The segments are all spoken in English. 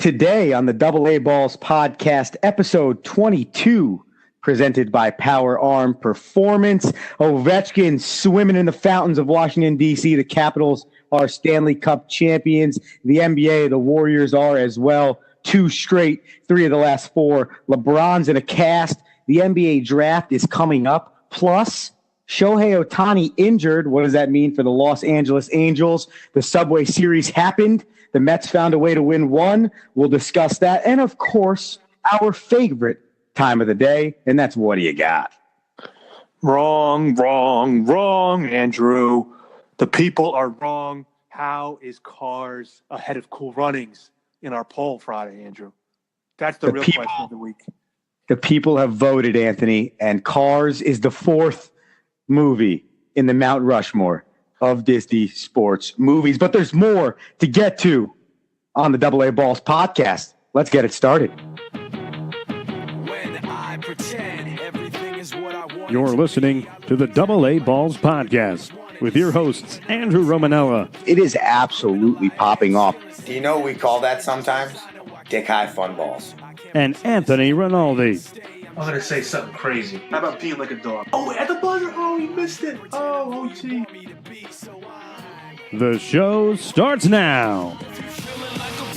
Today on the DAAB Podcast, episode 22, presented by Power Arm Performance. Ovechkin swimming in the fountains of Washington, D.C. The Capitals are Stanley Cup champions. The NBA, the Warriors are as well. 2 straight, 3 of the last 4. LeBron's in a cast. The NBA draft is coming up. Plus, Shohei Ohtani injured. What does that mean for the Los Angeles Angels? The Subway Series happened. The Mets found a way to win one. We'll discuss that. And, of course, our favorite time of the day, and that's What Do You Got? Wrong, Andrew. The people are wrong. How is Cars ahead of Cool Runnings in our poll Friday, Andrew? That's the real question of the week. The people have voted, Anthony, and Cars is the 4th movie in the Mount Rushmore of Disney sports movies. But there's more to get to on the DAAB Podcast. Let's get it started. You're listening to the DAAB Podcast with your hosts, Andrew Romanella. It is absolutely popping off. Do you know what we call that sometimes? Dick High Fun Balls. And Anthony Rinaldi. I'm going to say something crazy. How about peeing like a dog? Oh, at the buzzer. Oh, you missed it. Oh, OT. The show starts now.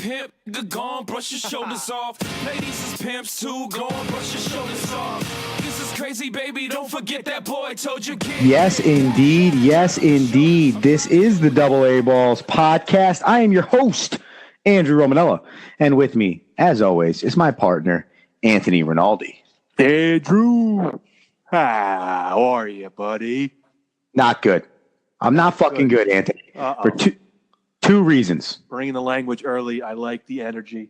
Pimp, go on, brush your shoulders off. Ladies is pimps too, go on, brush your shoulders off. This is crazy, baby, don't forget that boy told you. Yes, indeed. Yes, indeed. This is the DAAB Podcast. I am your host, Andrew Romanella. And with me, as always, is my partner, Anthony Rinaldi. Andrew. How are you, buddy? Not good. I'm not fucking good, Anthony. For two reasons. Bringing the language early. I like the energy.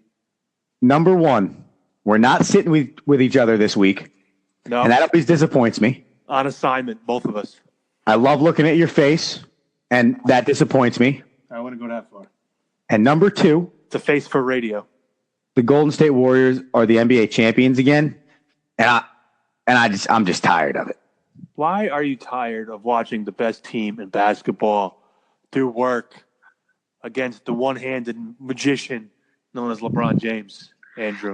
Number one, we're not sitting with each other this week. No. And that always disappoints me. On assignment, both of us. I love looking at your face, and that disappoints me. I wouldn't go that far. And number two, it's a face for radio. The Golden State Warriors are the NBA champions again, and I'm just tired of it. Why are you tired of watching the best team in basketball do work against the one-handed magician known as LeBron James, Andrew?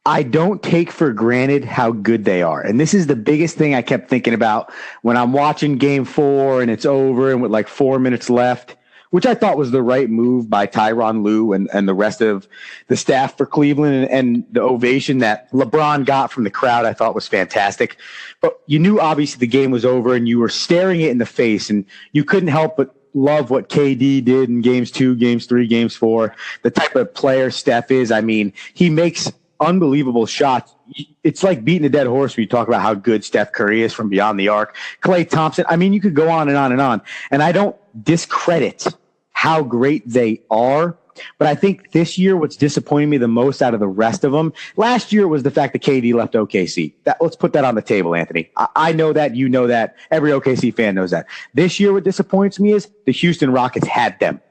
I don't take for granted how good they are. And this is the biggest thing I kept thinking about when I'm watching Game 4 and it's over and with like 4 minutes left, which I thought was the right move by Tyronn Lue and the rest of the staff for Cleveland, and the ovation that LeBron got from the crowd I thought was fantastic. But you knew obviously the game was over and you were staring it in the face, and you couldn't help but love what KD did in games 2, games 3, games 4, the type of player Steph is. I mean, he makes unbelievable shots. It's like beating a dead horse when you talk about how good Steph Curry is from beyond the arc. Klay Thompson. I mean, you could go on and on and on. And I don't discredit how great they are, but I think this year what's disappointing me the most out of the rest of them, last year was the fact that KD left OKC. Let's put that on the table, Anthony. I know that, you know that, every OKC fan knows that. This year what disappoints me is the Houston Rockets had them.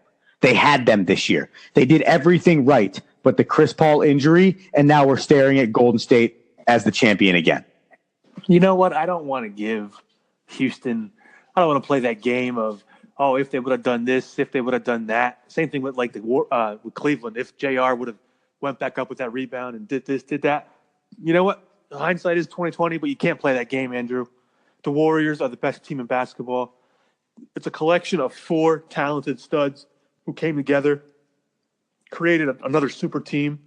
They had them this year. They did everything right, but the Chris Paul injury, and now we're staring at Golden State as the champion again. You know what? I don't want to give Houston – I don't want to play that game of, oh, if they would have done this, if they would have done that. Same thing with like with Cleveland. If JR would have went back up with that rebound and did this, did that. You know what? Hindsight is 20/20, but you can't play that game, Andrew. The Warriors are the best team in basketball. It's a collection of 4 talented studs who came together, created another super team.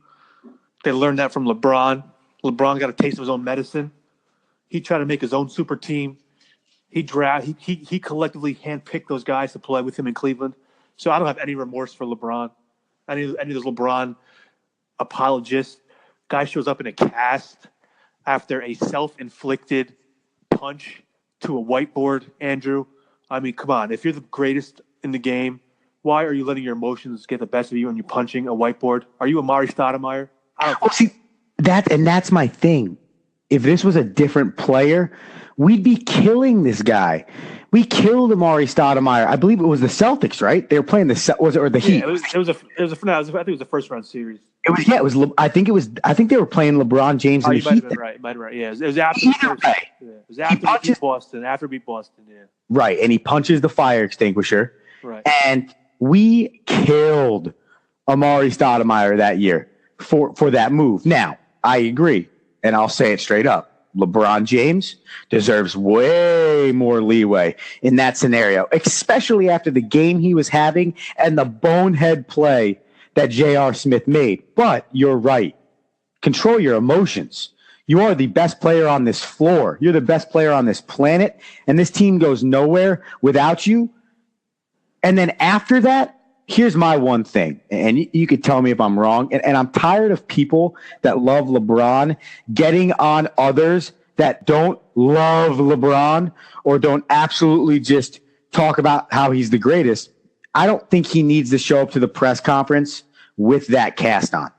They learned that from LeBron. LeBron got a taste of his own medicine. He tried to make his own super team. He collectively handpicked those guys to play with him in Cleveland. So I don't have any remorse for LeBron. Any of those LeBron apologists. Guy shows up in a cast after a self-inflicted punch to a whiteboard, Andrew. I mean, come on. If you're the greatest in the game, why are you letting your emotions get the best of you and you're punching a whiteboard? Are you Amari Stoudemire? That's my thing. If this was a different player, we'd be killing this guy. We killed Amari Stoudemire. I believe it was the Celtics, right? They were playing the Heat? I think it was the first round series. I think they were playing LeBron James and the Heat. Might have been right. Yeah, it was after. It was after we beat Boston. After we beat Boston, yeah. Right, and he punches the fire extinguisher. Right, and we killed Amari Stoudemire that year. for that move. Now, I agree, and I'll say it straight up. LeBron James deserves way more leeway in that scenario, especially after the game he was having and the bonehead play that J.R. Smith made. But you're right. Control your emotions. You are the best player on this floor. You're the best player on this planet, and this team goes nowhere without you. And then after that, here's my one thing, and you could tell me if I'm wrong, and I'm tired of people that love LeBron getting on others that don't love LeBron or don't absolutely just talk about how he's the greatest. I don't think he needs to show up to the press conference with that cast on.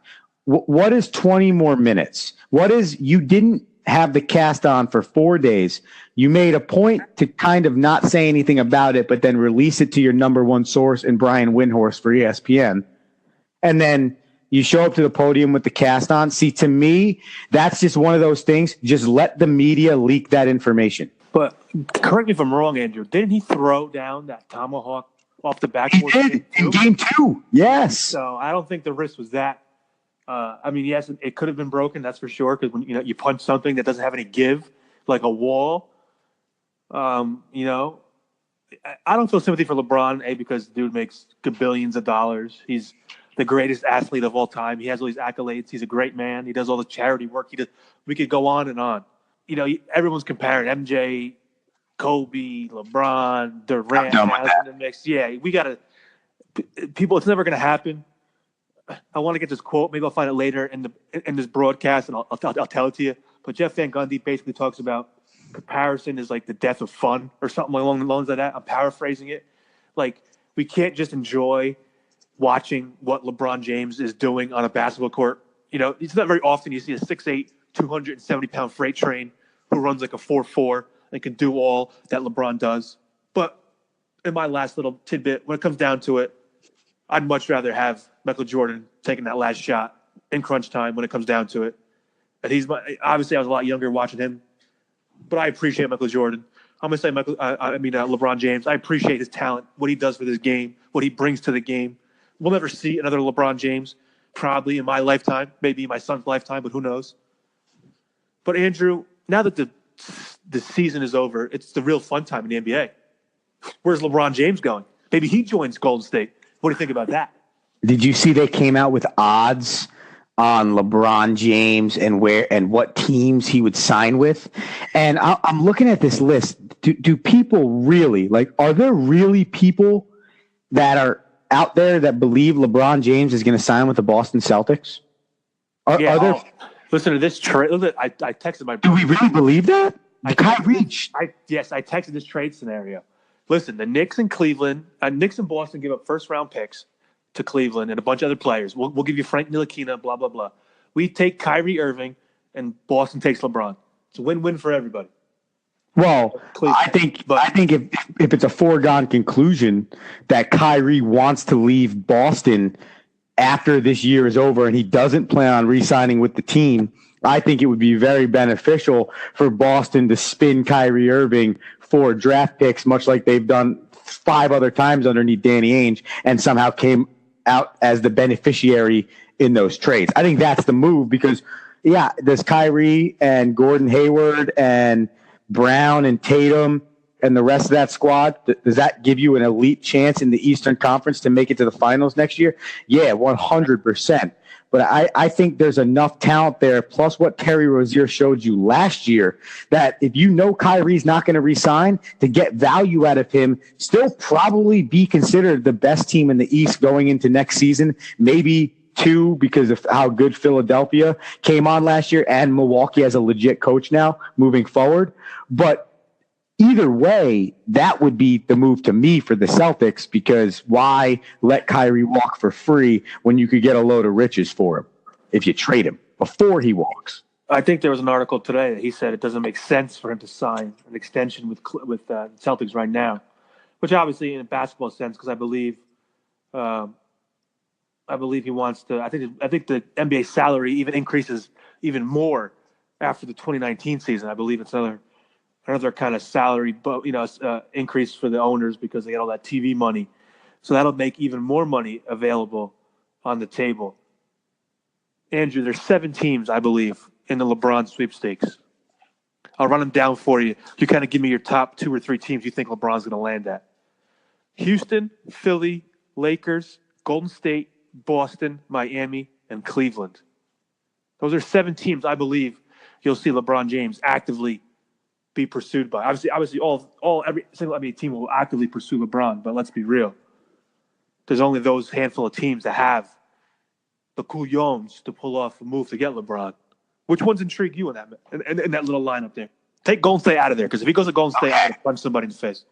What is 20 more minutes? What is you didn't have the cast on for 4 days. You made a point to kind of not say anything about it, but then release it to your number one source in Brian Windhorst for ESPN. And then you show up to the podium with the cast on. See, to me, that's just one of those things. Just let the media leak that information. But correct me if I'm wrong, Andrew. Didn't he throw down that tomahawk off the backboard? He did in game two. Yes. So I don't think the risk was that. I mean, yes, it could have been broken. That's for sure. Because when you punch something that doesn't have any give, like a wall. I don't feel sympathy for LeBron, because the dude makes billions of dollars. He's the greatest athlete of all time. He has all these accolades. He's a great man. He does all the charity work. He does. We could go on and on. Everyone's comparing MJ, Kobe, LeBron, Durant has in the mix. Yeah, we got to – people, it's never going to happen. I want to get this quote. Maybe I'll find it later in this broadcast, and I'll tell it to you. But Jeff Van Gundy basically talks about comparison is like the death of fun or something along the lines of that. I'm paraphrasing it. Like, we can't just enjoy watching what LeBron James is doing on a basketball court. It's not very often you see a 6'8", 270-pound freight train who runs like a 4.4 and can do all that LeBron does. But in my last little tidbit, when it comes down to it, I'd much rather have Michael Jordan taking that last shot in crunch time when it comes down to it. And obviously I was a lot younger watching him, but I appreciate Michael Jordan. I'm going to say LeBron James. I appreciate his talent, what he does for this game, what he brings to the game. We'll never see another LeBron James probably in my lifetime, maybe my son's lifetime, but who knows. But Andrew, now that the season is over, it's the real fun time in the NBA. Where's LeBron James going? Maybe he joins Golden State. What do you think about that? Did you see they came out with odds on LeBron James and what teams he would sign with? And I'm looking at this list. Do people really, are there really people that are out there that believe LeBron James is going to sign with the Boston Celtics? Are there? Listen to this trade. I texted my brother. Do we really believe that? I texted this trade scenario. Listen, the Knicks and Boston give up first-round picks to Cleveland and a bunch of other players. We'll give you Frank Ntilikina, blah, blah, blah. We take Kyrie Irving, and Boston takes LeBron. It's a win-win for everybody. Well, I think if it's a foregone conclusion that Kyrie wants to leave Boston after this year is over and he doesn't plan on re-signing with the team, I think it would be very beneficial for Boston to spin Kyrie Irving for draft picks, much like they've done 5 other times underneath Danny Ainge, and somehow came out as the beneficiary in those trades. I think that's the move because, does Kyrie and Gordon Hayward and Brown and Tatum and the rest of that squad, does that give you an elite chance in the Eastern Conference to make it to the finals next year? Yeah, 100%. But I think there's enough talent there, plus what Terry Rozier showed you last year, that if Kyrie's not going to resign, to get value out of him, still probably be considered the best team in the East going into next season, maybe 2 because of how good Philadelphia came on last year and Milwaukee as a legit coach now moving forward. But either way, that would be the move to me for the Celtics, because why let Kyrie walk for free when you could get a load of riches for him if you trade him before he walks? I think there was an article today that he said it doesn't make sense for him to sign an extension with Celtics right now, which obviously in a basketball sense, because I believe he wants to. I think the NBA salary even increases even more after the 2019 season. I believe it's another kind of salary, increase for the owners because they get all that TV money. So that'll make even more money available on the table. Andrew, there's 7 teams, I believe, in the LeBron sweepstakes. I'll run them down for you. You kind of give me your top 2 or 3 teams you think LeBron's going to land at. Houston, Philly, Lakers, Golden State, Boston, Miami, and Cleveland. Those are 7 teams I believe you'll see LeBron James actively be pursued by. Obviously, every single NBA team will actively pursue LeBron, but let's be real. There's only those handful of teams that have the couillons to pull off a move to get LeBron. Which ones intrigue you in that little lineup there? Take Golden State out of there, because if he goes to Golden State, I'm going to punch somebody in the face.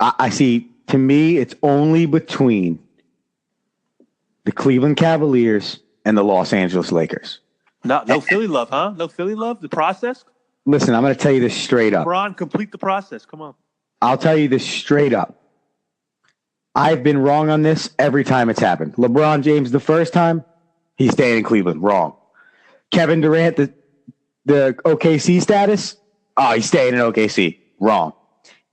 I see. To me, it's only between the Cleveland Cavaliers and the Los Angeles Lakers. No Philly love, huh? No Philly love? The process? Listen, I'm going to tell you this straight up. LeBron, complete the process. Come on. I'll tell you this straight up. I've been wrong on this every time it's happened. LeBron James, the first time, he's staying in Cleveland. Wrong. Kevin Durant, the OKC status, he's staying in OKC. Wrong.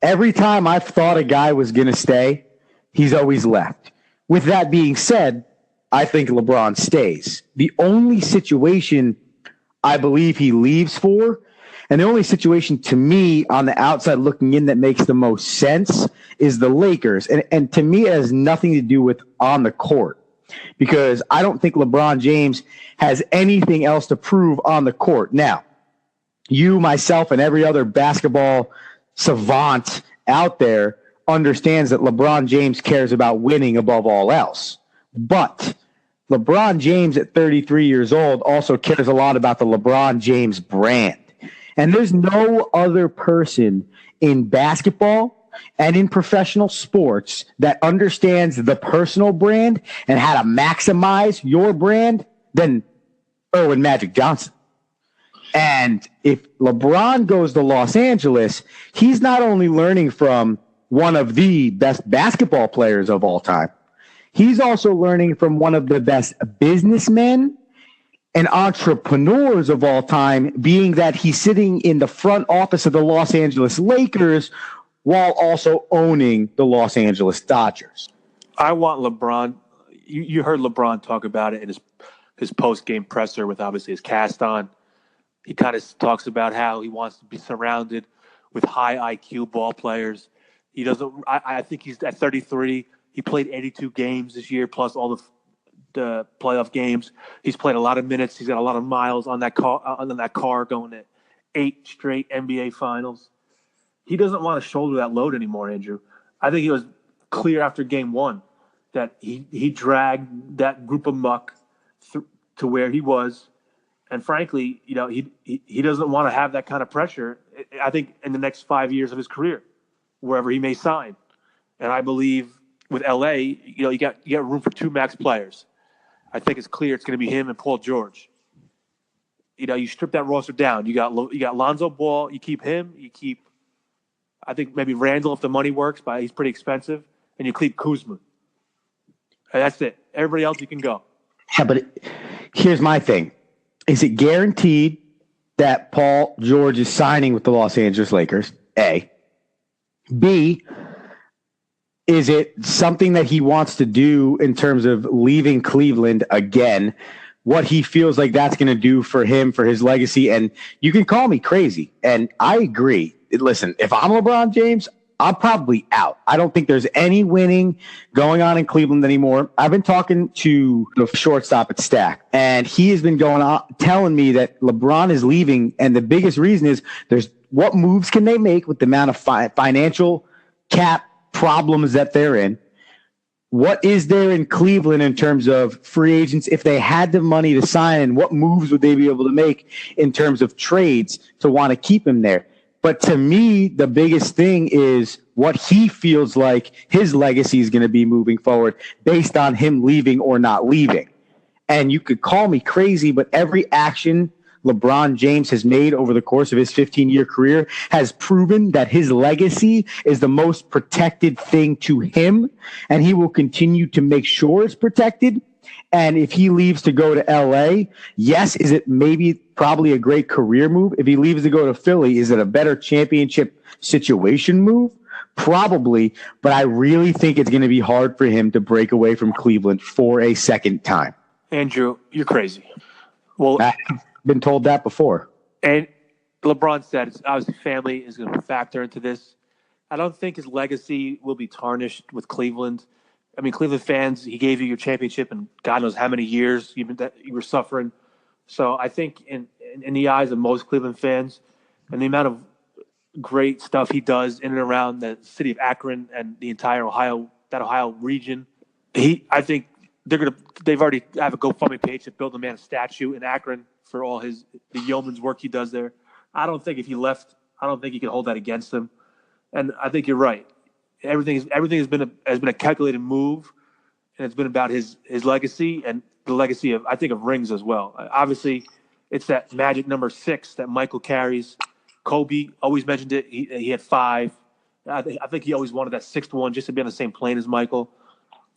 Every time I've thought a guy was going to stay, he's always left. With that being said, I think LeBron stays. The only situation I believe he leaves for, and the only situation to me on the outside looking in that makes the most sense, is the Lakers. And to me, it has nothing to do with on the court, because I don't think LeBron James has anything else to prove on the court. Now, you, myself, and every other basketball savant out there understands that LeBron James cares about winning above all else. But LeBron James at 33 years old also cares a lot about the LeBron James brand. And there's no other person in basketball and in professional sports that understands the personal brand and how to maximize your brand than Erwin Magic Johnson. And if LeBron goes to Los Angeles, he's not only learning from one of the best basketball players of all time, he's also learning from one of the best businessmen and entrepreneurs of all time, being that he's sitting in the front office of the Los Angeles Lakers while also owning the Los Angeles Dodgers. I want LeBron. You heard LeBron talk about it in his post-game presser with obviously his cast on. He kind of talks about how he wants to be surrounded with high IQ ball players. He doesn't. I think he's at 33. He played 82 games this year, plus all the playoff games. He's played a lot of minutes. He's got a lot of miles on that car going to 8 straight NBA finals. He doesn't want to shoulder that load anymore, Andrew. I think it was clear after game 1 that he dragged that group of muck to where he was. And frankly, he doesn't want to have that kind of pressure, I think, in the next 5 years of his career, wherever he may sign. And I believe with LA, you got room for 2 max players. I think it's clear it's going to be him and Paul George. You strip that roster down. You got Lonzo Ball. You keep him. You keep, I think, maybe Randall if the money works, but he's pretty expensive. And you keep Kuzma. And that's it. Everybody else, you can go. Yeah, but here's my thing. Is it guaranteed that Paul George is signing with the Los Angeles Lakers? A. B, is it something that he wants to do in terms of leaving Cleveland again? What he feels like that's going to do for him, for his legacy. And you can call me crazy, and I agree. Listen, if I'm LeBron James, I'm probably out. I don't think there's any winning going on in Cleveland anymore. I've been talking to the shortstop at Stack, and he has been going on telling me that LeBron is leaving, and the biggest reason is there's what moves can they make with the amount of financial cap problems that they're in. What is there in Cleveland in terms of free agents if they had the money to sign, and what moves would they be able to make in terms of trades to want to keep him there? But to me, the biggest thing is what he feels like his legacy is going to be moving forward based on him leaving or not leaving. And you could call me crazy, but every action LeBron James has made over the course of his 15-year career has proven that his legacy is the most protected thing to him, and he will continue to make sure it's protected. And if he leaves to go to LA, yes, is it probably a great career move? If he leaves to go to Philly, is it a better championship situation move? Probably, but I really think it's going to be hard for him to break away from Cleveland for a second time. Andrew, you're crazy. Well, I've been told that before. and LeBron said it's obviously family is going to factor into this. I don't think his legacy will be tarnished with Cleveland. I mean, Cleveland fans, he gave you your championship in God knows how many years you were suffering. So I think in the eyes of most Cleveland fans and the amount of great stuff he does in and around the city of Akron and the entire Ohio region, I think they've already have a GoFundMe page to build the man a statue in Akron for all the yeoman's work he does there. I don't think if he left, I don't think he could hold that against him. And I think you're right. Everything has been a calculated move, and it's been about his legacy and the legacy of rings as well. Obviously, it's that magic number 6 that Michael carries. Kobe always mentioned it. He had 5. I think he always wanted that 6th one just to be on the same plane as Michael.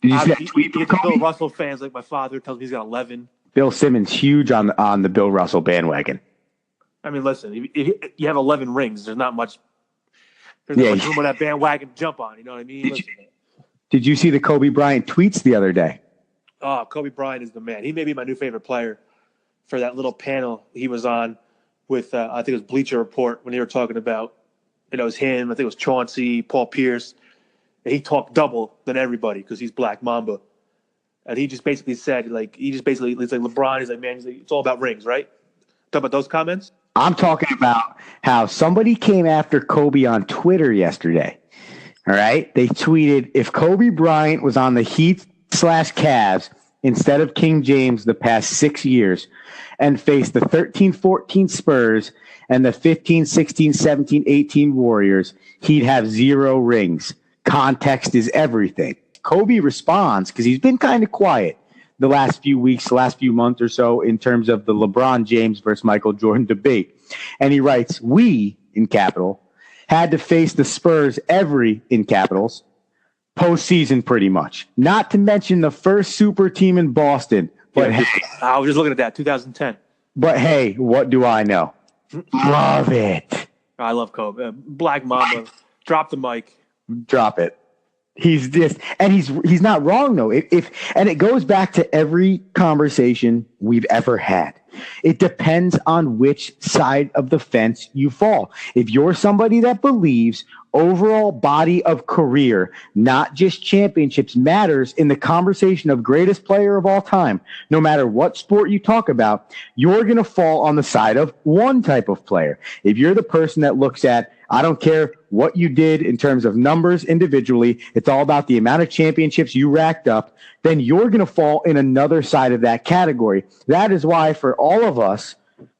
Did you see that tweet from Kobe? Bill Russell fans like my father tells me he's got 11. Bill Simmons huge on the Bill Russell bandwagon. I mean, listen, if you have 11 rings, there's not much. There's not much room on that bandwagon to jump on. You know what I mean? Did you see the Kobe Bryant tweets the other day? Oh, Kobe Bryant is the man. He may be my new favorite player for that little panel he was on with, I think it was Bleacher Report when they were talking about, it was him. I think it was Chauncey, Paul Pierce. And he talked double than everybody because he's Black Mamba. And he just basically said, he's like LeBron. He's like, man, it's all about rings, right? Talk about those comments? I'm talking about how somebody came after Kobe on Twitter yesterday. All right. They tweeted, if Kobe Bryant was on the Heat/Cavs instead of King James the past 6 years and faced the 13-14 Spurs and the 15-16, 17, 18 Warriors, he'd have 0 rings. Context is everything. Kobe responds because he's been kind of quiet the last few weeks, last few months or so in terms of the LeBron James versus Michael Jordan debate. And he writes, we, in capital, had to face the Spurs in capitals, postseason pretty much. Not to mention the first super team in Boston. But I was just looking at that, 2010. But hey, what do I know? Love it. I love Kobe. Black Mamba. Drop the mic. Drop it. He's not wrong though. And it goes back to every conversation we've ever had. It depends on which side of the fence you fall. If you're somebody that believes overall body of career, not just championships, matters in the conversation of greatest player of all time, no matter what sport you talk about, you're going to fall on the side of one type of player. If you're the person that looks at, I don't care what you did in terms of numbers individually, it's all about the amount of championships you racked up, then you're going to fall in another side of that category. That is why for all of us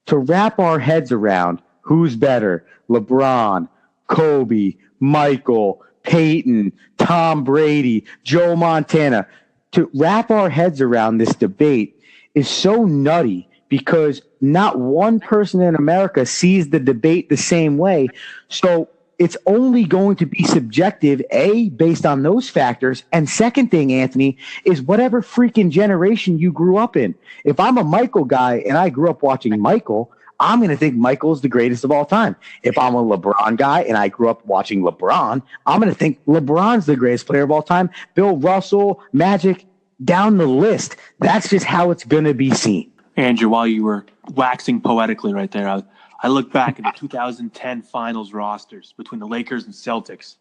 to wrap our heads around who's better, LeBron, Kobe, Michael, Peyton, Tom Brady, Joe Montana, to wrap our heads around this debate is so nutty because not one person in America sees the debate the same way. So it's only going to be subjective, A, based on those factors. And second thing, Anthony, is whatever freaking generation you grew up in. If I'm a Michael guy and I grew up watching Michael, I'm going to think Michael's the greatest of all time. If I'm a LeBron guy and I grew up watching LeBron, I'm going to think LeBron's the greatest player of all time. Bill Russell, Magic, down the list. That's just how it's going to be seen. Andrew, while you were waxing poetically right there, I look back at the 2010 finals rosters between the Lakers and Celtics.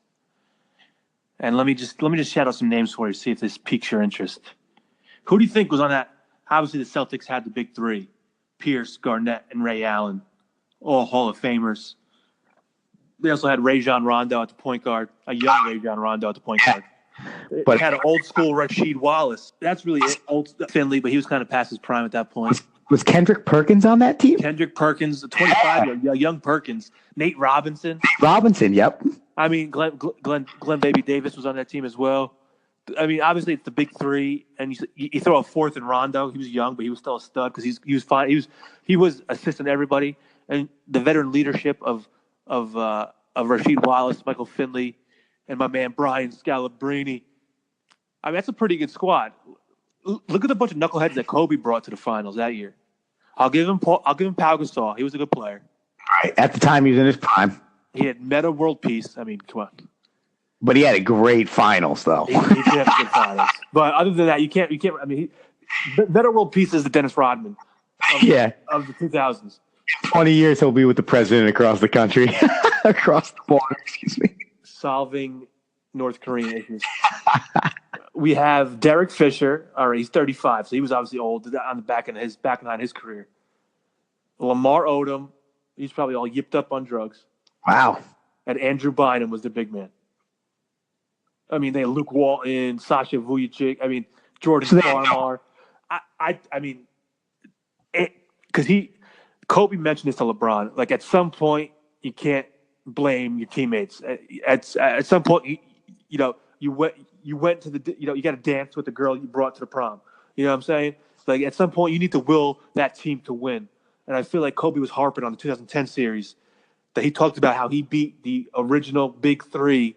And let me just shout out some names for you, see if this piques your interest. Who do you think was on that? Obviously, the Celtics had the big three. Pierce, Garnett, and Ray Allen, all Hall of Famers. They also had Rajon Rondo at the point guard, a young Rajon Rondo at the point guard. But had an old school Rasheed Wallace. That's really old Finley, but he was kind of past his prime at that point. Was Kendrick Perkins on that team? Kendrick Perkins, the 25-year young Perkins. Nate Robinson. Yep. I mean, Glenn Baby Davis was on that team as well. I mean, obviously it's the big three, and you throw a fourth in Rondo. He was young, but he was still a stud because he was fine. He was assisting everybody, and the veteran leadership of Rasheed Wallace, Michael Finley, and my man Brian Scalabrine. I mean, that's a pretty good squad. Look at the bunch of knuckleheads that Kobe brought to the finals that year. I'll give him Pau Gasol. He was a good player. Right. At the time, he was in his prime. He had meta world peace. I mean, come on. But he had a great finals, though. He did have a good finals. But other than that, you can't. I mean, Better world peace is the Dennis Rodman of the 2000s. 20 years he'll be with the president across the country, across the border, excuse me. Solving North Korean issues. We have Derek Fisher. All right, he's 35, so he was obviously old on the back end of his career. Lamar Odom, he's probably all yipped up on drugs. Wow. And Andrew Bynum was the big man. I mean, they had Luke Walton, Sasha Vujacic. I mean, Jordan Farmar. Kobe mentioned this to LeBron. Like, at some point, you can't blame your teammates. At some point, you went to the, you got to dance with the girl you brought to the prom. You know what I'm saying? Like, at some point, you need to will that team to win. And I feel like Kobe was harping on the 2010 series that he talked about how he beat the original Big Three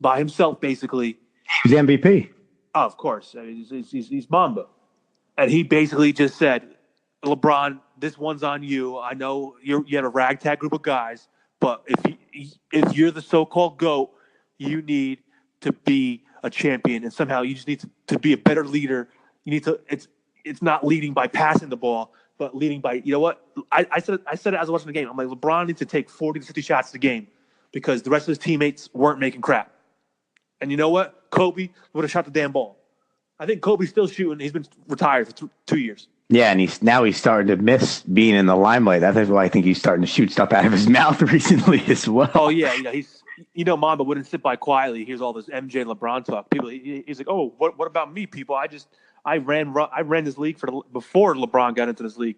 by himself, basically. He was MVP. Oh, of course. I mean, he's Mamba. And he basically just said, LeBron, this one's on you. I know you had a ragtag group of guys, but if you're the so-called GOAT, you need to be a champion, and somehow you just need to be a better leader. You need to. It's not leading by passing the ball, but leading by, you know what? I said it as I was watching the game. I'm like, LeBron needs to take 40 to 50 shots a game because the rest of his teammates weren't making crap. And you know what? Kobe would have shot the damn ball. I think Kobe's still shooting. He's been retired for 2 years. Yeah, and he's starting to miss being in the limelight. That's why I think he's starting to shoot stuff out of his mouth recently as well. Oh yeah, he's Mamba wouldn't sit by quietly. He hears all this MJ and LeBron talk. People, he's like, oh, what about me, people? I ran this league before LeBron got into this league.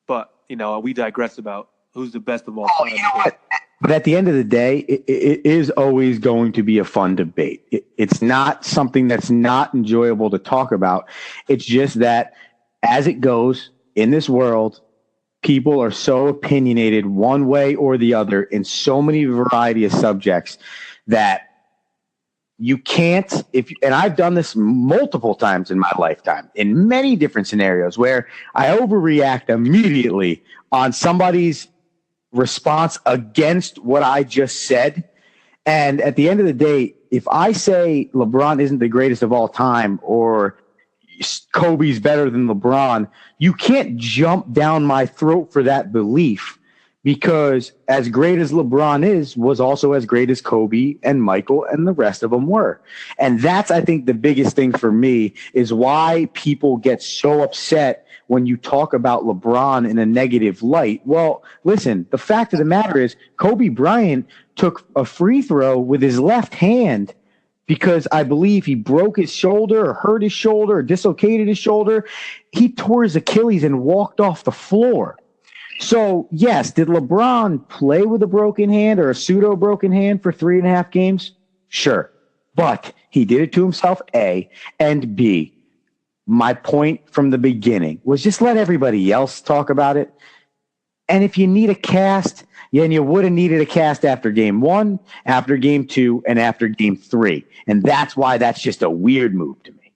But we digress about who's the best of all time. You know what? But at the end of the day, it is always going to be a fun debate. It's not something that's not enjoyable to talk about. It's just that as it goes in this world, people are so opinionated one way or the other in so many variety of subjects that you can't, and I've done this multiple times in my lifetime in many different scenarios where I overreact immediately on somebody's response against what I just said. And at the end of the day, if I say LeBron isn't the greatest of all time or Kobe's better than LeBron, you can't jump down my throat for that belief, because as great as LeBron was also as great as Kobe and Michael and the rest of them were. And that's, I think, the biggest thing for me is why people get so upset when you talk about LeBron in a negative light. Well, listen, the fact of the matter is Kobe Bryant took a free throw with his left hand because I believe he broke his shoulder or hurt his shoulder or dislocated his shoulder. He tore his Achilles and walked off the floor. So, yes, did LeBron play with a broken hand or a pseudo broken hand for 3.5 games? Sure. But he did it to himself, A, and B. My point from the beginning was just let everybody else talk about it. And if you need a cast, then you would have needed a cast after game 1, after game 2, and after game 3. And that's why that's just a weird move to me.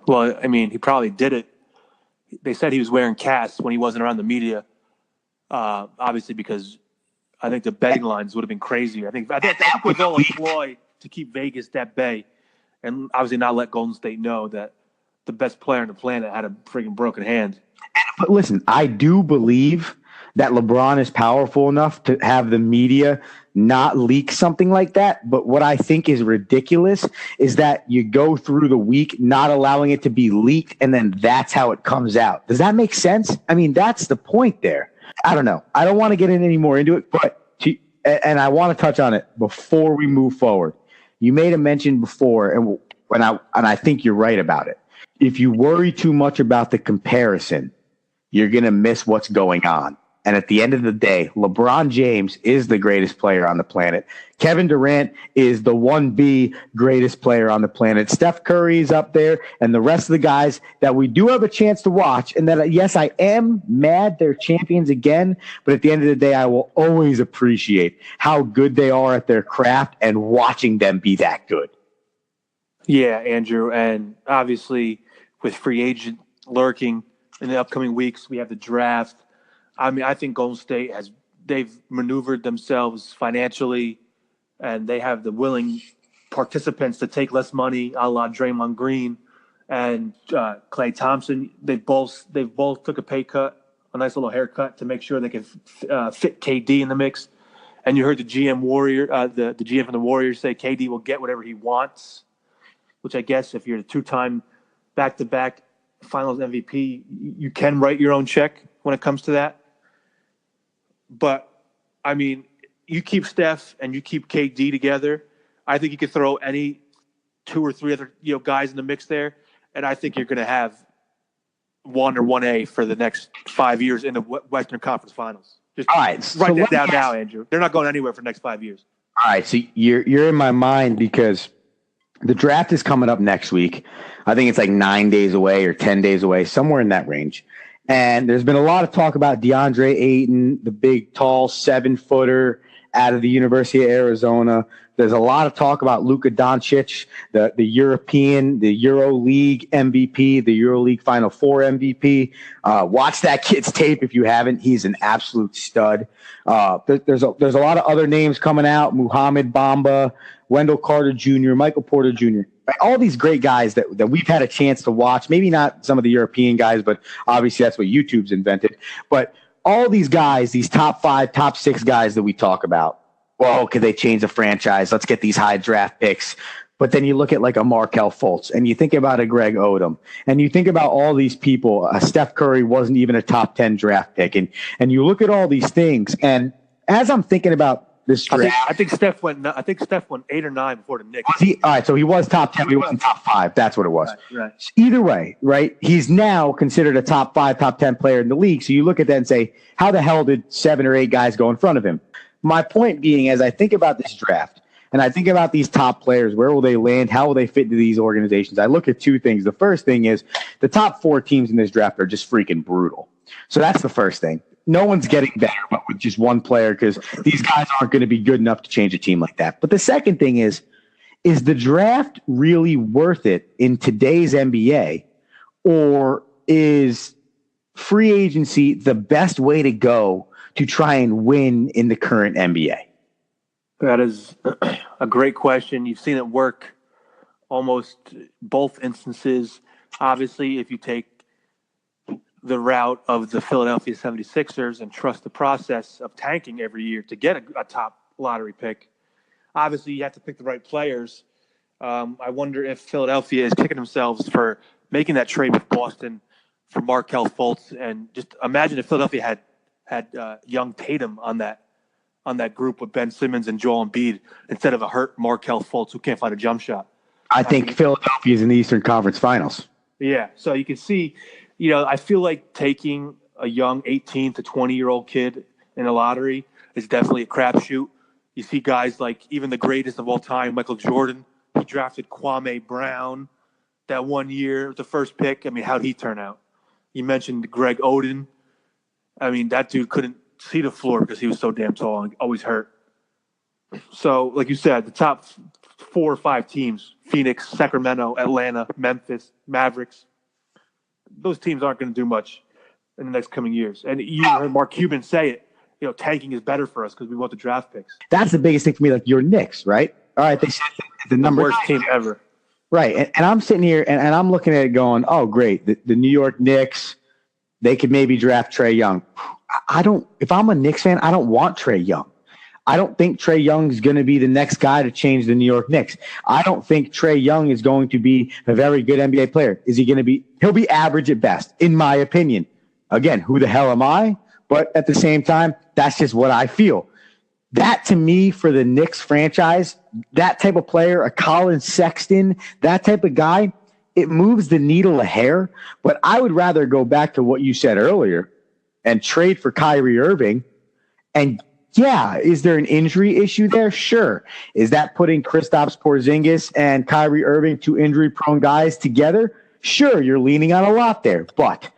Well, I mean, he probably did it. They said he was wearing casts when he wasn't around the media, obviously because I think the betting lines would have been crazier. I think it was all a ploy to keep Vegas that bay and obviously not let Golden State know that the best player on the planet had a freaking broken hand. But listen, I do believe that LeBron is powerful enough to have the media not leak something like that. But what I think is ridiculous is that you go through the week not allowing it to be leaked, and then that's how it comes out. Does that make sense? I mean, that's the point there. I don't know. I don't want to get any more into it, and I want to touch on it before we move forward. You made a mention before, and I think you're right about it. If you worry too much about the comparison, you're going to miss what's going on. And at the end of the day, LeBron James is the greatest player on the planet. Kevin Durant is the 1B greatest player on the planet. Steph Curry is up there, and the rest of the guys that we do have a chance to watch. And that, yes, I am mad they're champions again, but at the end of the day, I will always appreciate how good they are at their craft and watching them be that good. Yeah, Andrew, and obviously with free agent lurking in the upcoming weeks, we have the draft. I mean, I think Golden State they've maneuvered themselves financially, and they have the willing participants to take less money, a la Draymond Green, and Klay Thompson. They've both took a pay cut, a nice little haircut to make sure they can fit KD in the mix. And you heard the GM the GM from the Warriors say KD will get whatever he wants, which I guess if you're the two-time back-to-back Finals MVP, you can write your own check when it comes to that. But I mean, you keep Steph and you keep KD together, I think you could throw any 2 or 3 other guys in the mix there, and I think you're going to have 1 or 1A for the next 5 years in the Western Conference Finals. Just all right, write that down now, Andrew. They're not going anywhere for the next 5 years. All right, so you're in my mind because the draft is coming up next week. I think it's like 9 days away or 10 days away, somewhere in that range. And there's been a lot of talk about DeAndre Ayton, the big, tall 7-footer out of the University of Arizona. There's a lot of talk about Luka Doncic, the European, the EuroLeague MVP, the EuroLeague Final Four MVP. Watch that kid's tape if you haven't. He's an absolute stud. There's a lot of other names coming out: Muhammad Bamba, Wendell Carter Jr., Michael Porter Jr. All these great guys that we've had a chance to watch. Maybe not some of the European guys, but obviously that's what YouTube's invented. But all these guys, these top 5, top 6 guys that we talk about, well, could they change the franchise? Let's get these high draft picks. But then you look at like a Markelle Fultz, and you think about a Greg Odom, and you think about all these people. Steph Curry wasn't even a top 10 draft pick. And you look at all these things, and as I'm thinking about this draft, I think Steph went 8 or 9 before the Knicks. All right, so he was top 10. He wasn't top 5. That's what it was. Right. Either way, right? He's now considered a top 5, top 10 player in the league. So you look at that and say, how the hell did 7 or 8 guys go in front of him? My point being, as I think about this draft and I think about these top players, where will they land? How will they fit into these organizations? I look at 2 things. The first thing is the top 4 teams in this draft are just freaking brutal. So that's the first thing. No one's getting better but with just one player, because these guys aren't going to be good enough to change a team like that. But the second thing is the draft really worth it in today's NBA, or is free agency the best way to go to try and win in the current NBA? That is a great question. You've seen it work almost both instances. Obviously, if you take the route of the Philadelphia 76ers and trust the process of tanking every year to get a top lottery pick, obviously you have to pick the right players. I wonder if Philadelphia is kicking themselves for making that trade with Boston for Markelle Fultz. And just imagine if Philadelphia had young Tatum on that group with Ben Simmons and Joel Embiid instead of a hurt Markelle Fultz who can't find a jump shot. I think Philadelphia is in the Eastern Conference Finals. Yeah, so you can see, I feel like taking a young 18 to 20-year-old kid in a lottery is definitely a crapshoot. You see guys like even the greatest of all time, Michael Jordan. He drafted Kwame Brown that one year, the first pick. I mean, how'd he turn out? You mentioned Greg Oden. I mean, that dude couldn't see the floor because he was so damn tall and always hurt. So, like you said, the top 4 or 5 teams, Phoenix, Sacramento, Atlanta, Memphis, Mavericks, those teams aren't going to do much in the next coming years. And you heard Mark Cuban say it, tanking is better for us because we want the draft picks. That's the biggest thing for me, like your Knicks, right? All right, they said the number worst team ever. Right, and I'm sitting here and I'm looking at it going, oh, great, the New York Knicks, they could maybe draft Trae Young. If I'm a Knicks fan, I don't want Trae Young. I don't think Trae Young is going to be the next guy to change the New York Knicks. I don't think Trae Young is going to be a very good NBA player. Is he going to be? He'll be average at best, in my opinion. Again, who the hell am I? But at the same time, that's just what I feel. That, to me, for the Knicks franchise, that type of player, a Colin Sexton, that type of guy, it moves the needle a hair. But I would rather go back to what you said earlier and trade for Kyrie Irving. And yeah, is there an injury issue there? Sure. Is that putting Kristaps Porzingis and Kyrie Irving, 2 injury-prone guys, together? Sure, you're leaning on a lot there. But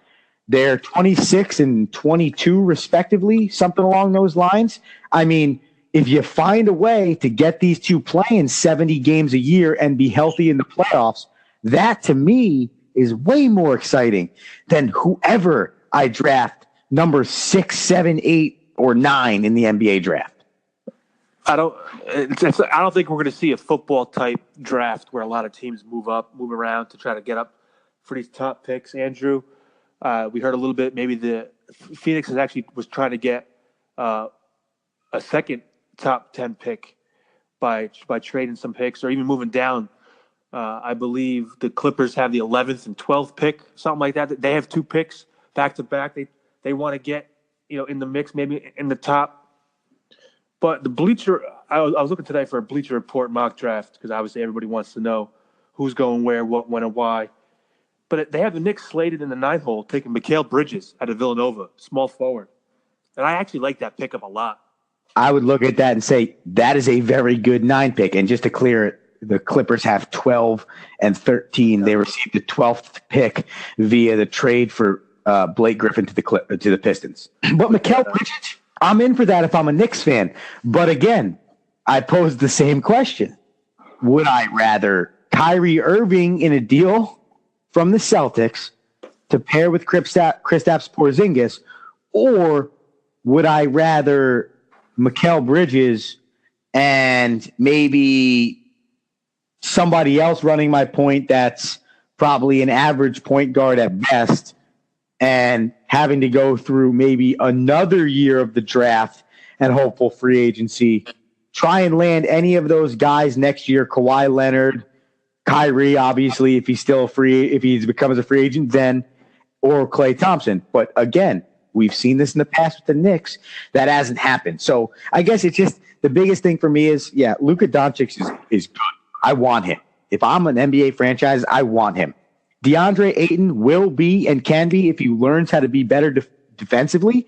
they're 26 and 22, respectively, something along those lines. I mean, if you find a way to get these 2 playing 70 games a year and be healthy in the playoffs, that, to me, is way more exciting than whoever I draft number 6, 7, 8, or 9 in the NBA draft. I don't think we're going to see a football type draft where a lot of teams move around to try to get up for these top picks, Andrew. We heard a little bit. Maybe the Phoenix was trying to get a second top 10 pick by trading some picks or even moving down. I believe the Clippers have the 11th and 12th pick, something like that. They have 2 picks back to back. They want to get in the mix, maybe in the top. But the Bleacher, I was looking today for a Bleacher Report mock draft because obviously everybody wants to know who's going where, what, when, and why. But they have the Knicks slated in the 9th hole, taking Mikal Bridges out of Villanova, small forward. And I actually like that pickup a lot. I would look at that and say that is a very good 9 pick. And just to clear it, the Clippers have 12 and 13. They received the 12th pick via the trade for Blake Griffin to the Pistons. But Mikal Bridges, I'm in for that if I'm a Knicks fan. But again, I posed the same question. Would I rather Kyrie Irving in a deal from the Celtics to pair with Kristaps Porzingis, or would I rather Mikal Bridges and maybe somebody else running my point that's probably an average point guard at best and having to go through maybe another year of the draft and hopeful free agency, try and land any of those guys next year, Kawhi Leonard, Kyrie, obviously, if he becomes a free agent then, or Klay Thompson. But again, we've seen this in the past with the Knicks. That hasn't happened. So I guess it's just the biggest thing for me is, Luka Doncic is good. I want him. If I'm an NBA franchise, I want him. DeAndre Ayton will be and can be, if he learns how to be better defensively,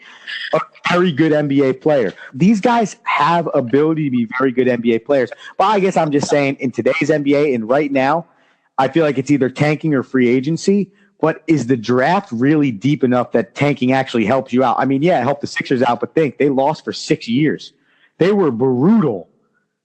a very good NBA player. These guys have ability to be very good NBA players. But I guess I'm just saying in today's NBA and right now, I feel like it's either tanking or free agency. But is the draft really deep enough that tanking actually helps you out? I mean, it helped the Sixers out, but think they lost for 6 years. They were brutal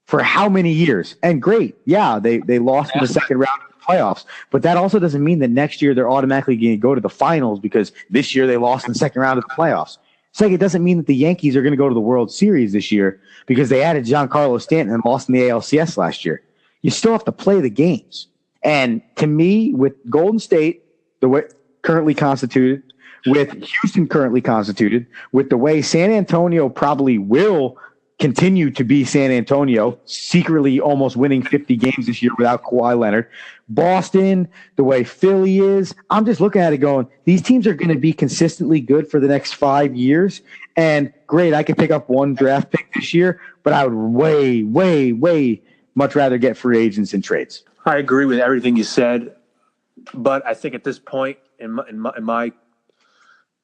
for how many years? And great. They lost in the second round of the playoffs. But that also doesn't mean that next year they're automatically going to go to the finals because this year they lost in the second round of the playoffs. It's like it doesn't mean that the Yankees are going to go to the World Series this year because they added Giancarlo Stanton and lost in the ALCS last year. You still have to play the games. And to me, with Golden State, the way currently constituted, with Houston currently constituted, with the way San Antonio probably will continue to be San Antonio, secretly almost winning 50 games this year without Kawhi Leonard, Boston, the way Philly is, I'm just looking at it going, these teams are going to be consistently good for the next 5 years. And great, I could pick up one draft pick this year, but I would way, way, way much rather get free agents and trades. I agree with everything you said. But I think at this point in my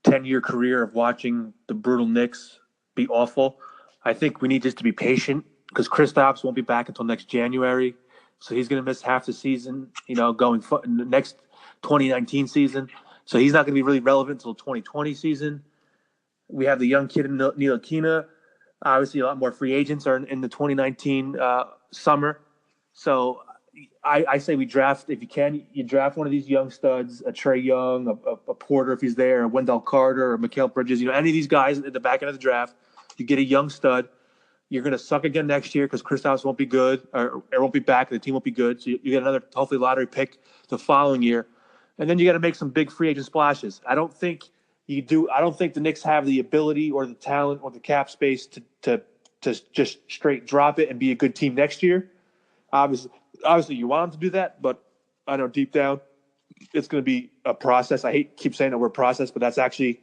10-year career of watching the brutal Knicks be awful, I think we need just to be patient because Kristaps won't be back until next January. So he's going to miss half the season, going in the next 2019 season. So he's not going to be really relevant until 2020 season. We have the young kid in Ntilikina. Obviously, a lot more free agents are in the 2019 summer. So I say we draft, if you can, you draft one of these young studs, a Trae Young, a Porter if he's there, a Wendell Carter, or Mikal Bridges, any of these guys at the back end of the draft. You get a young stud. You're going to suck again next year because Kristaps won't be good or won't be back and the team won't be good. So you get another, hopefully, lottery pick the following year. And then you got to make some big free agent splashes. I don't think the Knicks have the ability or the talent or the cap space to just straight drop it and be a good team next year. Obviously, you want them to do that, but I know deep down it's going to be a process. I keep saying the word process, but that's actually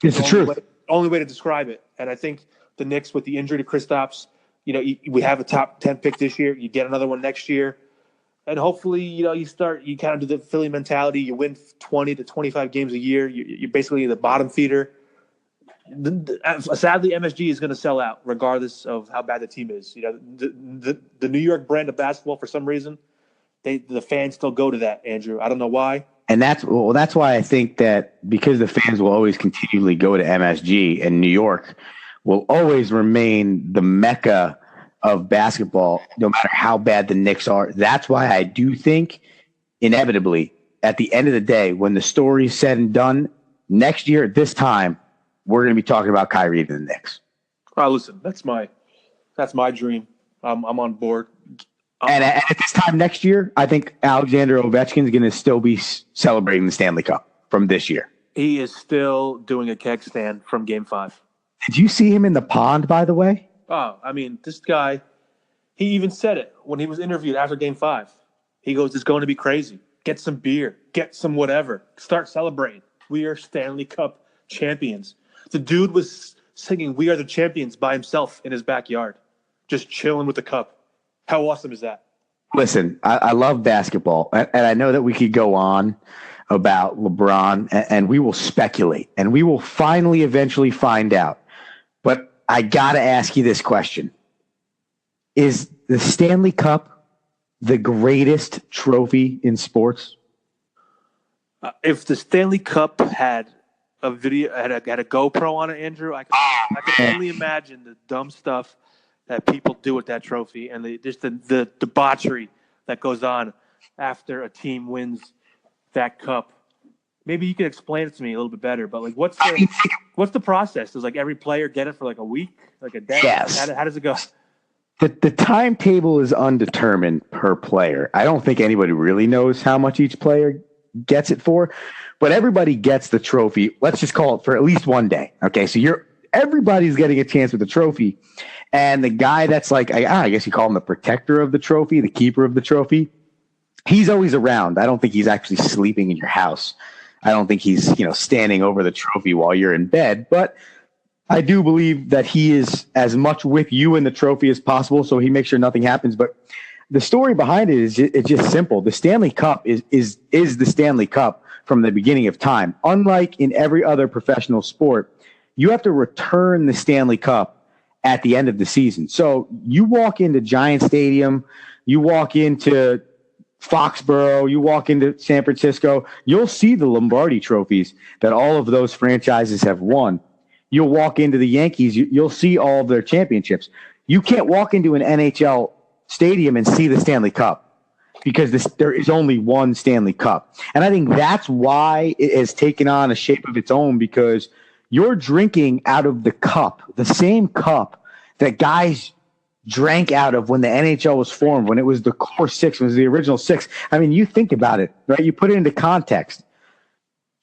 it's the truth. Only way to describe it. And I think the Knicks, with the injury to Kristaps, we have a top 10 pick this year. You get another one next year. And hopefully, you kind of do the Philly mentality. You win 20 to 25 games a year. You're basically the bottom feeder. Sadly, MSG is going to sell out regardless of how bad the team is. The New York brand of basketball, for some reason, the fans still go to that, Andrew. I don't know why. And that's why I think that because the fans will always continually go to MSG and New York will always remain the mecca of basketball, no matter how bad the Knicks are. That's why I do think inevitably at the end of the day, when the story's said and done next year at this time, we're going to be talking about Kyrie and the Knicks. Listen, that's my dream. I'm on board. And at this time next year, I think Alexander Ovechkin is going to still be celebrating the Stanley Cup from this year. He is still doing a keg stand from Game 5. Did you see him in the pond, by the way? Oh, I mean, this guy, he even said it when he was interviewed after Game 5. He goes, it's going to be crazy. Get some beer. Get some whatever. Start celebrating. We are Stanley Cup champions. The dude was singing We Are the Champions by himself in his backyard, just chilling with the cup. How awesome is that? Listen, I love basketball, and I know that we could go on about LeBron, and we will speculate, and we will finally eventually find out. But I got to ask you this question. Is the Stanley Cup the greatest trophy in sports? If the Stanley Cup had a video, had a GoPro on it, Andrew, I can only imagine the dumb stuff that people do with that trophy and the debauchery that goes on after a team wins that cup. Maybe you can explain it to me a little bit better, but like, what's the process? Does like every player get it for like a week, like a day? Yes. How does it go? The timetable is undetermined per player. I don't think anybody really knows how much each player gets it for, but everybody gets the trophy. Let's just call it for at least one day. Okay, so everybody's getting a chance with the trophy. And the guy that's like, I guess you call him the protector of the trophy, the keeper of the trophy, he's always around. I don't think he's actually sleeping in your house. I don't think he's, standing over the trophy while you're in bed. But I do believe that he is as much with you in the trophy as possible, so he makes sure nothing happens. But the story behind it is it's just simple. The Stanley Cup is the Stanley Cup from the beginning of time. Unlike in every other professional sport, you have to return the Stanley Cup at the end of the season. So you walk into Giant Stadium, you walk into Foxborough, you walk into San Francisco, you'll see the Lombardi trophies that all of those franchises have won. You'll walk into the Yankees, you'll see all of their championships. You can't walk into an NHL stadium and see the Stanley Cup because there is only one Stanley Cup. And I think that's why it has taken on a shape of its own, because you're drinking out of the cup, the same cup that guys drank out of when the NHL was formed, when it was the core six, when it was the original six. I mean, you think about it, right? You put it into context.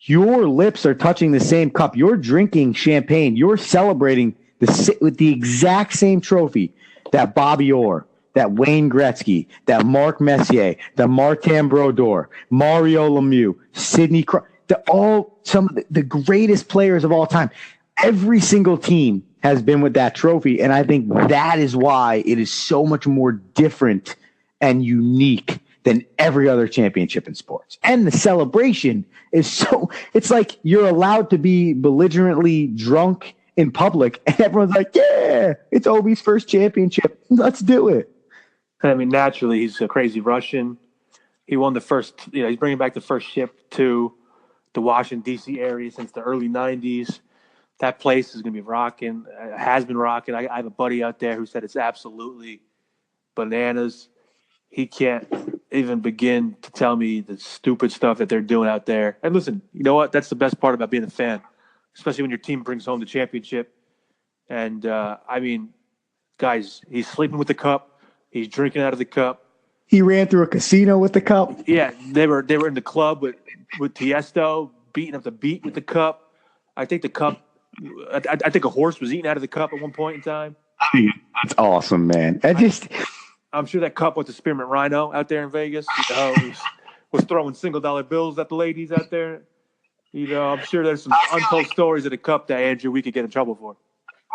Your lips are touching the same cup. You're drinking champagne. You're celebrating with the exact same trophy that Bobby Orr, that Wayne Gretzky, that Mark Messier, that Martin Brodeur, Mario Lemieux, Sidney Crosby, all some of the greatest players of all time. Every single team has been with that trophy, and I think that is why it is so much more different and unique than every other championship in sports. And the celebration is it's like you're allowed to be belligerently drunk in public, and everyone's like, yeah, it's Obi's first championship. Let's do it. I mean, naturally, he's a crazy Russian. He won the first, he's bringing back the first ship to the Washington, D.C. area since the early 90s. That place is going to be rocking, has been rocking. I have a buddy out there who said it's absolutely bananas. He can't even begin to tell me the stupid stuff that they're doing out there. And listen, you know what? That's the best part about being a fan, especially when your team brings home the championship. And, I mean, guys, he's sleeping with the cup. He's drinking out of the cup. He ran through a casino with the cup. Yeah, they were in the club with Tiesto, beating up the beat with the cup. I think the cup. I think a horse was eaten out of the cup at one point in time. That's awesome, man. I'm sure that cup went to Spearmint Rhino out there in Vegas. Was throwing $1 bills at the ladies out there. I'm sure there's some untold stories of the cup that, Andrew, we could get in trouble for.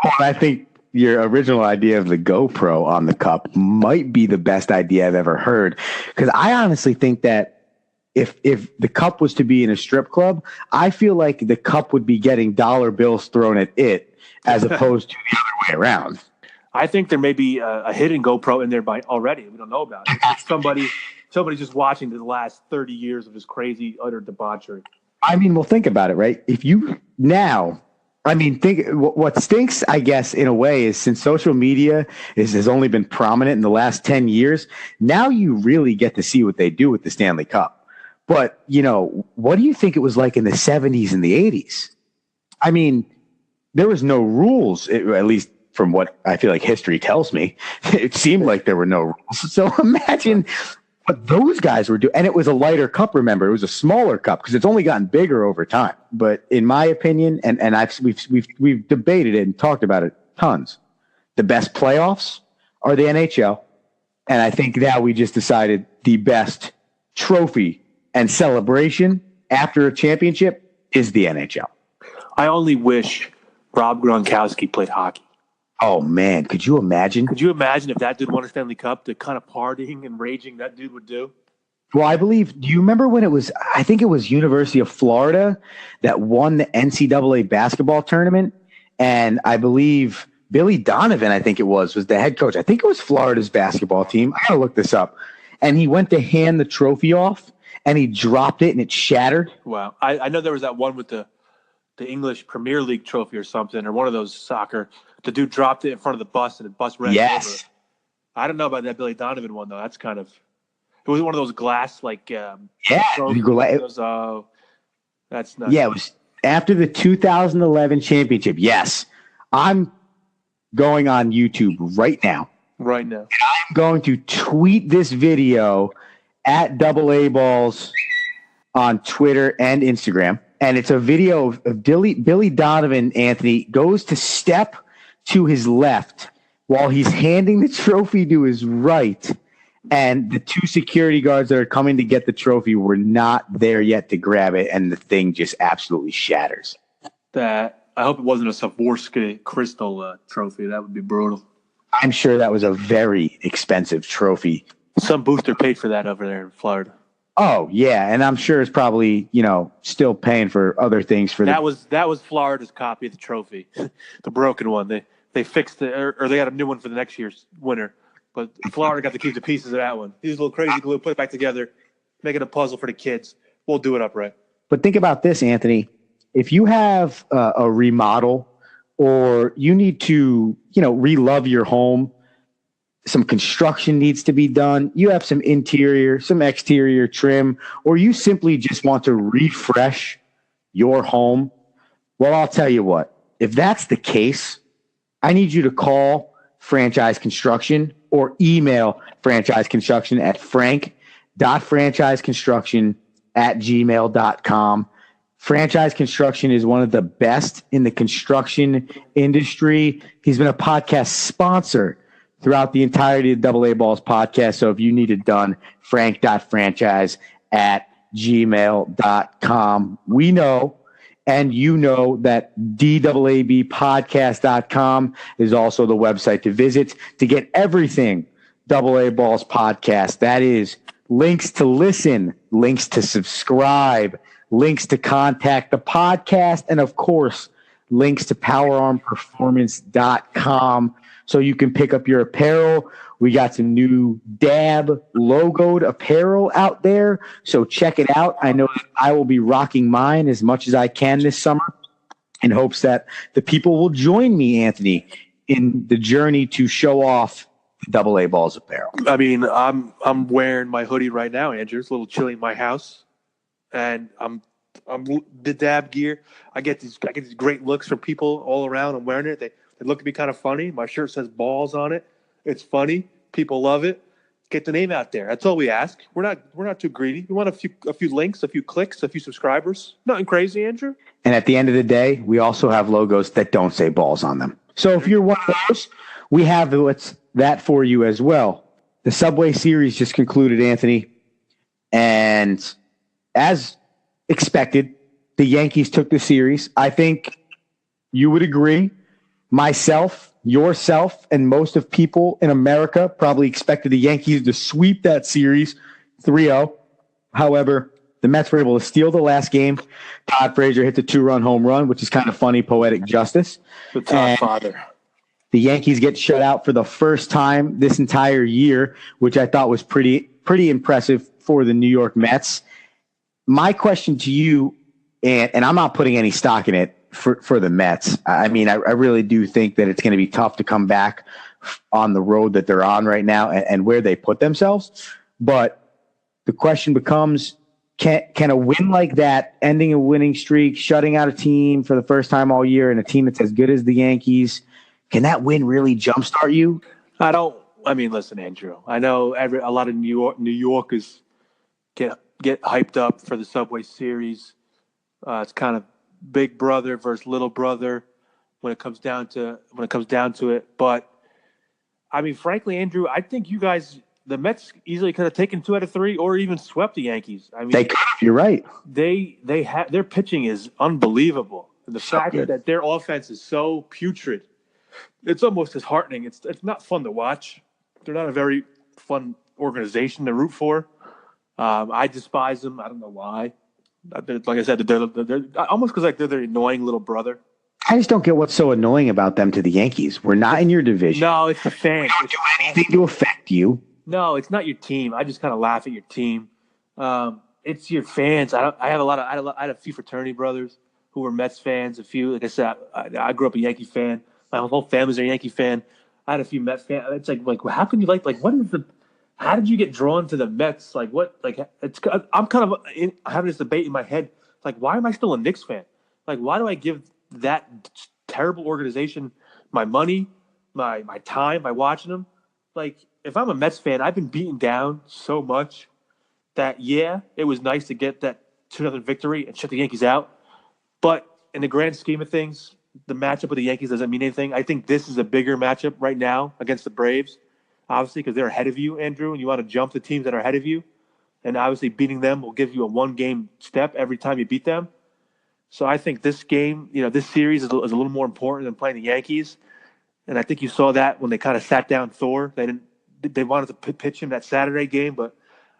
Well, I think your original idea of the GoPro on the cup might be the best idea I've ever heard, because I honestly think that if the cup was to be in a strip club, I feel like the cup would be getting dollar bills thrown at it as opposed to the other way around. I think there may be a hidden GoPro in there already. We don't know about it. It's somebody just watching the last 30 years of this crazy, utter debauchery. I mean, well, think about it, right? Think what stinks, I guess, in a way, is since social media has only been prominent in the last 10 years, now you really get to see what they do with the Stanley Cup. But, what do you think it was like in the 70s and the 80s? I mean, there was no rules, at least from what I feel like history tells me, it seemed like there were no rules. So imagine what those guys were doing. And it was a lighter cup, remember. It was a smaller cup because it's only gotten bigger over time. But in my opinion, and we've debated it and talked about it tons, the best playoffs are the NHL. And I think now we just decided the best trophy and celebration after a championship is the NHL. I only wish Rob Gronkowski played hockey. Oh, man. Could you imagine? Could you imagine if that dude won a Stanley Cup, the kind of partying and raging that dude would do? Well, I believe, do you remember when it was, I think it was University of Florida that won the NCAA basketball tournament? And I believe Billy Donovan, I think it was the head coach. I think it was Florida's basketball team. I got to look this up. And he went to hand the trophy off, and he dropped it, and it shattered. Wow. I know there was that one with the English Premier League trophy or something, or one of those soccer. The dude dropped it in front of the bus, and the bus ran over. I don't know about that Billy Donovan one, though. That's kind of – it was one of those glass, like trophies. That's not – Yeah, it was after the 2011 championship. Yes. I'm going on YouTube right now. Right now. I'm going to tweet this video at AA Balls on Twitter and Instagram. And it's a video of Billy Donovan, Anthony, goes to step to his left while he's handing the trophy to his right. And the two security guards that are coming to get the trophy were not there yet to grab it. And the thing just absolutely shatters. I hope it wasn't a Swarovski crystal trophy. That would be brutal. I'm sure that was a very expensive trophy. Some booster paid for that over there in Florida. Oh, yeah. And I'm sure it's probably, still paying for other things for that was Florida's copy of the trophy, the broken one. They fixed it, or they got a new one for the next year's winner. But Florida got to keep the pieces of that one. Use a little crazy glue, put it back together, make it a puzzle for the kids. We'll do it upright. But think about this, Anthony. If you have a remodel or you need to, relove your home, some construction needs to be done, you have some interior, some exterior trim, or you simply just want to refresh your home, well, I'll tell you what. If that's the case, I need you to call Franchise Construction or email Franchise Construction at frank.franchiseconstruction@gmail.com. Franchise Construction is one of the best in the construction industry. He's been a podcast sponsor throughout the entirety of AA Balls podcast. So if you need it done, frank.franchise@gmail.com. We know, and you know, that DAABpodcast.com is also the website to visit to get everything AA Balls podcast. That is links to listen, links to subscribe, links to contact the podcast, and of course, links to powerarmperformance.com so you can pick up your apparel. We got some new DAAB logoed apparel out there, so check it out. I know that I will be rocking mine as much as I can this summer in hopes that the people will join me, Anthony, in the journey to show off the AA Balls apparel. I mean, I'm wearing my hoodie right now, Andrew. It's a little chilly in my house. And I'm the DAAB gear. I get these great looks from people all around. I'm wearing it. They look at me kind of funny. My shirt says balls on it. It's funny. People love it. Get the name out there. That's all we ask. We're not too greedy. We want a few links, a few clicks, a few subscribers. Nothing crazy, Andrew. And at the end of the day, we also have logos that don't say balls on them. So if you're one of those, we have that for you as well. The Subway Series just concluded, Anthony, and as expected, the Yankees took the series. I think you would agree. Myself, yourself, and most of people in America probably expected the Yankees to sweep that series 3-0. However, the Mets were able to steal the last game. Todd Frazier hit the 2-run home run, which is kind of funny, poetic justice. The Todd father. The Yankees get shut out for the first time this entire year, which I thought was pretty impressive for the New York Mets. My question to you, and I'm not putting any stock in it for the Mets. I mean, I really do think that it's going to be tough to come back on the road that they're on right now and where they put themselves. But the question becomes, can a win like that, ending a winning streak, shutting out a team for the first time all year, and a team that's as good as the Yankees, Can that win really jumpstart you? Listen, Andrew. I know a lot of New Yorkers get hyped up for the Subway Series. It's kind of big brother versus little brother when it comes down to it. But I mean, frankly, Andrew, I think you guys, the Mets, easily could have taken 2 out of 3 or even swept the Yankees. I mean, They could. You're right. Their pitching is unbelievable. The fact good. that their offense is so putrid, it's almost disheartening. It's not fun to watch. They're not a very fun organization to root for. I despise them. I don't know why. Like I said, they're almost because they're their annoying little brother. I just don't get what's so annoying about them to the Yankees. We're not in your division. No, it's the fans. We don't do anything to affect you. No, it's not your team. I just kind of laugh at your team. It's your fans. I had a few fraternity brothers who were Mets fans. A few, like I said, I grew up a Yankee fan. My whole family's a Yankee fan. I had a few Mets fans. It's like how can you like what is the? How did you get drawn to the Mets? Like what? Like I'm kind of having this debate in my head. Like why am I still a Knicks fan? Like why do I give that terrible organization my money, my time by watching them? Like if I'm a Mets fan, I've been beaten down so much that it was nice to get that 2-0 victory and shut the Yankees out. But in the grand scheme of things, the matchup with the Yankees doesn't mean anything. I think this is a bigger matchup right now against the Braves, obviously, because they're ahead of you, Andrew, and you want to jump the teams that are ahead of you. And obviously beating them will give you a 1-game step every time you beat them. So I think this game, this series is a little more important than playing the Yankees. And I think you saw that when they kind of sat down Thor. They wanted to pitch him that Saturday game, but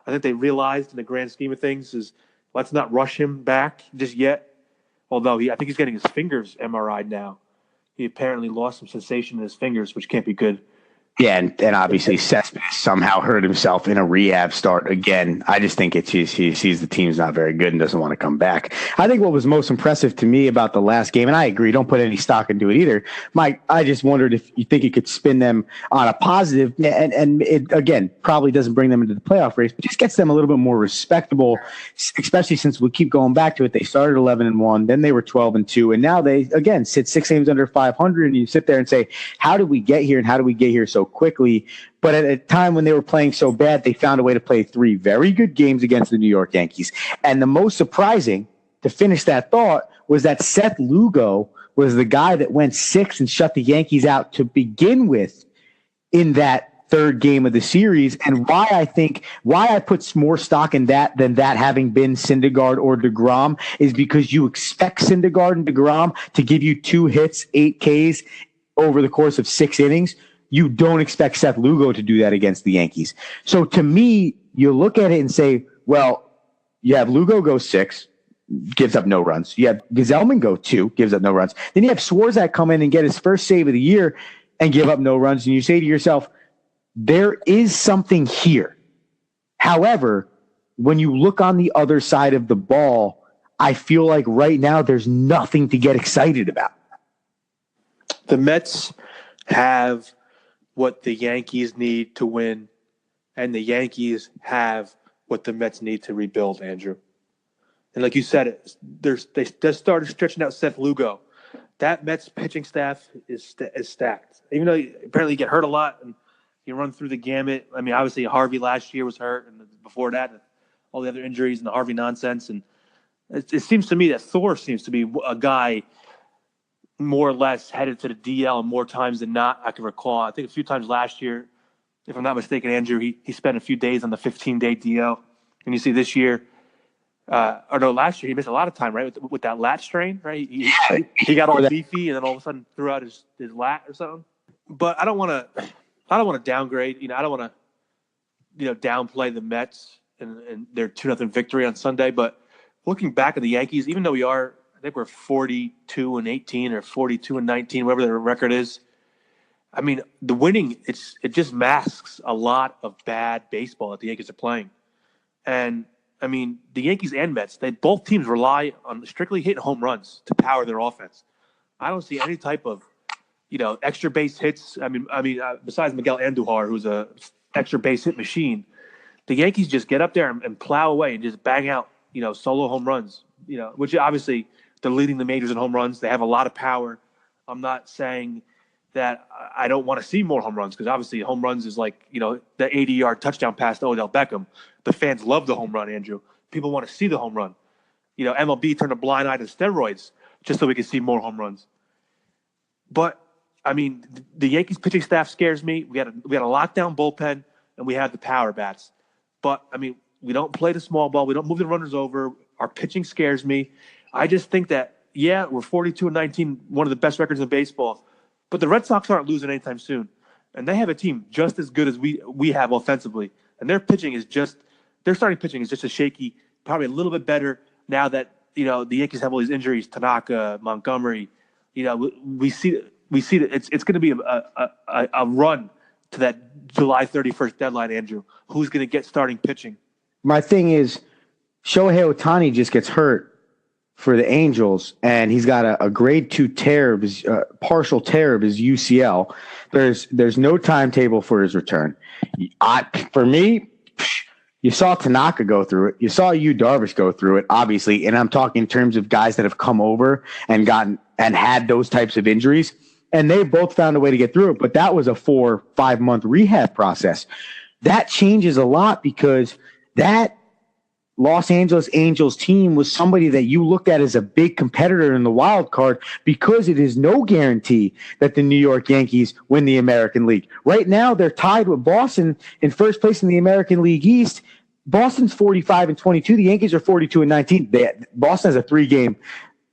I think they realized in the grand scheme of things is let's not rush him back just yet. Although I think he's getting his fingers MRI'd now. He apparently lost some sensation in his fingers, which can't be good. Yeah, and obviously Cespedes somehow hurt himself in a rehab start again. I just think he sees the team's not very good and doesn't want to come back. I think what was most impressive to me about the last game, and I agree, don't put any stock into it either, Mike, I just wondered if you think you could spin them on a positive, and it, again, probably doesn't bring them into the playoff race, but just gets them a little bit more respectable, especially since we keep going back to it. They started 11-1, then they were 12-2, and now they, again, sit 6 games under 500, and you sit there and say, how did we get here, and how did we get here so quickly? But at a time when they were playing so bad, they found a way to play 3 very good games against the New York Yankees. And the most surprising, to finish that thought, was that Seth Lugo was the guy that went 6 and shut the Yankees out to begin with in that 3rd game of the series. And why I put more stock in that than that having been Syndergaard or DeGrom is because you expect Syndergaard and DeGrom to give you 2 hits, 8 Ks over the course of 6 innings. You don't expect Seth Lugo to do that against the Yankees. So to me, you look at it and say, well, you have Lugo go 6, gives up no runs. You have Gesellman go 2, gives up no runs. Then you have Swarzak come in and get his first save of the year and give up no runs. And you say to yourself, there is something here. However, when you look on the other side of the ball, I feel like right now there's nothing to get excited about. The Mets have what the Yankees need to win, and the Yankees have what the Mets need to rebuild, Andrew. And like you said, they just started stretching out Seth Lugo. That Mets pitching staff is stacked. Even though apparently you get hurt a lot and you run through the gamut. I mean, obviously Harvey last year was hurt, and before that, all the other injuries and the Harvey nonsense. And it seems to me that Thor seems to be a guy more or less headed to the DL more times than not. I can recall, I think a few times last year, if I'm not mistaken, Andrew, he spent a few days on the 15-day DL. And you see this year, last year he missed a lot of time, right, with that lat strain, right? He got all beefy and then all of a sudden threw out his lat or something. But I don't want to downgrade. I don't want to downplay the Mets and their 2-0 victory on Sunday. But looking back at the Yankees, even though I think we're 42-18 or 42-19, whatever their record is. I mean, the winning, it just masks a lot of bad baseball that the Yankees are playing. And I mean, the Yankees and Mets, both teams rely on strictly hitting home runs to power their offense. I don't see any type of, extra base hits. I mean, besides Miguel Andujar, who's a extra base hit machine, the Yankees just get up there and plow away and just bang out, solo home runs. Which obviously they're leading the majors in home runs. They have a lot of power. I'm not saying that I don't want to see more home runs, because obviously home runs is like, the 80-yard touchdown pass to Odell Beckham. The fans love the home run, Andrew. People want to see the home run. MLB turned a blind eye to steroids just so we can see more home runs. But, I mean, the Yankees pitching staff scares me. We had a lockdown bullpen, and we have the power bats. But, I mean, we don't play the small ball. We don't move the runners over. Our pitching scares me. I just think that, we're 42-19, one of the best records in baseball. But the Red Sox aren't losing anytime soon. And they have a team just as good as we have offensively. And their starting pitching is just as shaky, probably a little bit better now that, the Yankees have all these injuries, Tanaka, Montgomery. We see that it's going to be a run to that July 31st deadline, Andrew. Who's going to get starting pitching? My thing is, Shohei Ohtani just gets hurt for the Angels, and he's got a grade 2 tear of his partial tear of his UCL. There's no timetable for his return. For me, you saw Tanaka go through it. You saw Darvish go through it, obviously, and I'm talking in terms of guys that have come over and had those types of injuries, and they both found a way to get through it. But that was a 4-5 month rehab process. That changes a lot, because that Los Angeles Angels team was somebody that you looked at as a big competitor in the wild card, because it is no guarantee that the New York Yankees win the American League. Right now, they're tied with Boston in first place in the American League East. Boston's 45-22. The Yankees are 42-19. Boston has a 3-game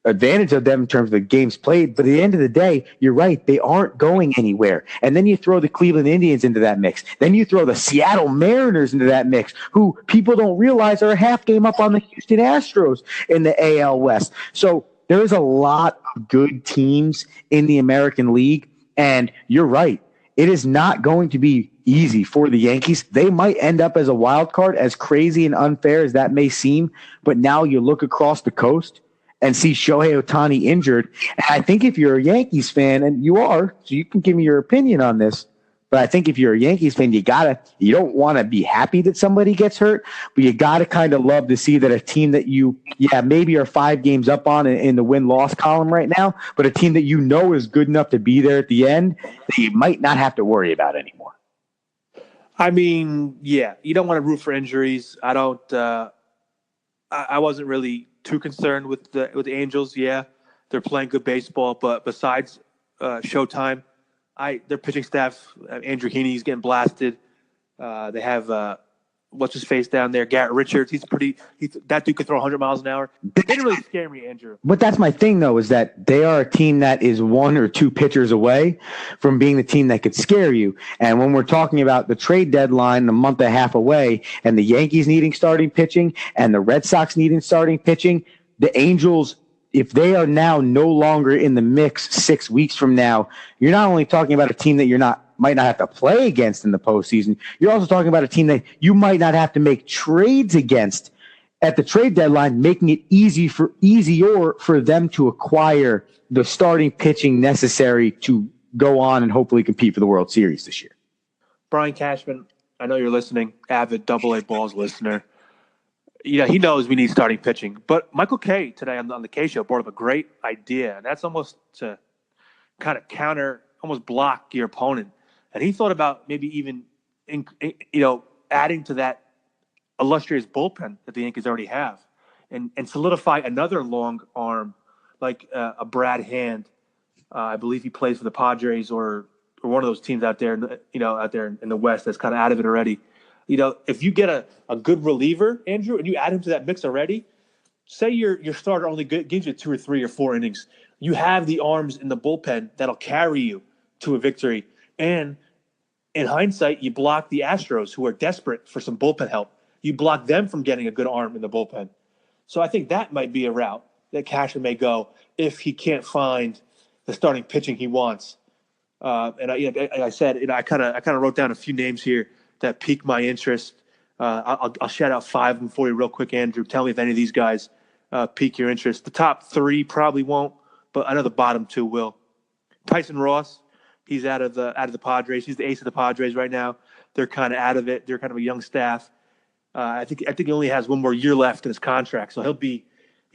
advantage of them in terms of the games played. But at the end of the day, you're right. They aren't going anywhere. And then you throw the Cleveland Indians into that mix. Then you throw the Seattle Mariners into that mix, who people don't realize are a half game up on the Houston Astros in the AL West. So there's a lot of good teams in the American League. And you're right. It is not going to be easy for the Yankees. They might end up as a wild card, as crazy and unfair as that may seem. But now you look across the coast and see Shohei Ohtani injured. And I think if you're a Yankees fan, and you are, so you can give me your opinion on this, but I think if you're a Yankees fan, you don't want to be happy that somebody gets hurt, but you got to kind of love to see that a team that maybe are 5 games up on in the win-loss column right now, but a team that is good enough to be there at the end that you might not have to worry about anymore. I mean, yeah, you don't want to root for injuries. I wasn't really too concerned with the Angels. Yeah, they're playing good baseball, but besides Showtime, their pitching staff, Andrew Heaney's getting blasted. They have what's his face down there, Garrett Richards. That dude could throw 100 miles an hour. They didn't really scare me, Andrew. But that's my thing, though, is that they are a team that is 1 or 2 pitchers away from being the team that could scare you. And when we're talking about the trade deadline a month and a half away, and the Yankees needing starting pitching and the Red Sox needing starting pitching, the Angels, if they are now no longer in the mix 6 weeks from now, you're not only talking about a team that might not have to play against in the postseason, you're also talking about a team that you might not have to make trades against at the trade deadline, making it easier for them to acquire the starting pitching necessary to go on and hopefully compete for the World Series this year. Brian Cashman, I know you're listening, avid AA Balls listener. He knows we need starting pitching. But Michael Kay today on the K Show brought up a great idea, and that's almost to kind of almost block your opponent. And he thought about maybe even, adding to that illustrious bullpen that the Yankees already have, and solidify another long arm like a Brad Hand. I believe he plays for the Padres or one of those teams out there, out there in the West that's kind of out of it already. If you get a good reliever, Andrew, and you add him to that mix already, say your starter only gives you 2 or 3 or 4 innings, you have the arms in the bullpen that'll carry you to a victory. And in hindsight, you block the Astros, who are desperate for some bullpen help. You block them from getting a good arm in the bullpen. So I think that might be a route that Cashman may go if he can't find the starting pitching he wants. And I said, I kind of wrote down a few names here that piqued my interest. I'll shout out 5 of them for you real quick, Andrew. Tell me if any of these guys pique your interest. The top 3 probably won't, but I know the bottom 2 will. Tyson Ross. He's out of the Padres. He's the ace of the Padres right now. They're kind of out of it. They're kind of a young staff. I think he only has 1 more year left in his contract, so he'll be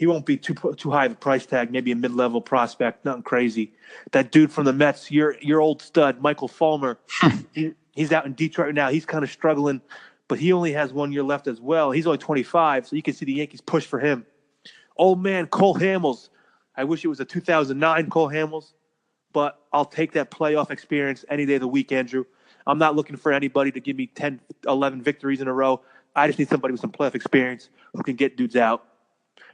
he won't be too high of a price tag, maybe a mid-level prospect, nothing crazy. That dude from the Mets, your old stud, Michael Fulmer, he's out in Detroit right now. He's kind of struggling, but he only has 1 year left as well. He's only 25, so you can see the Yankees push for him. Old man, Cole Hamels. I wish it was a 2009 Cole Hamels, but I'll take that playoff experience any day of the week, Andrew. I'm not looking for anybody to give me 10, 11 victories in a row. I just need somebody with some playoff experience who can get dudes out.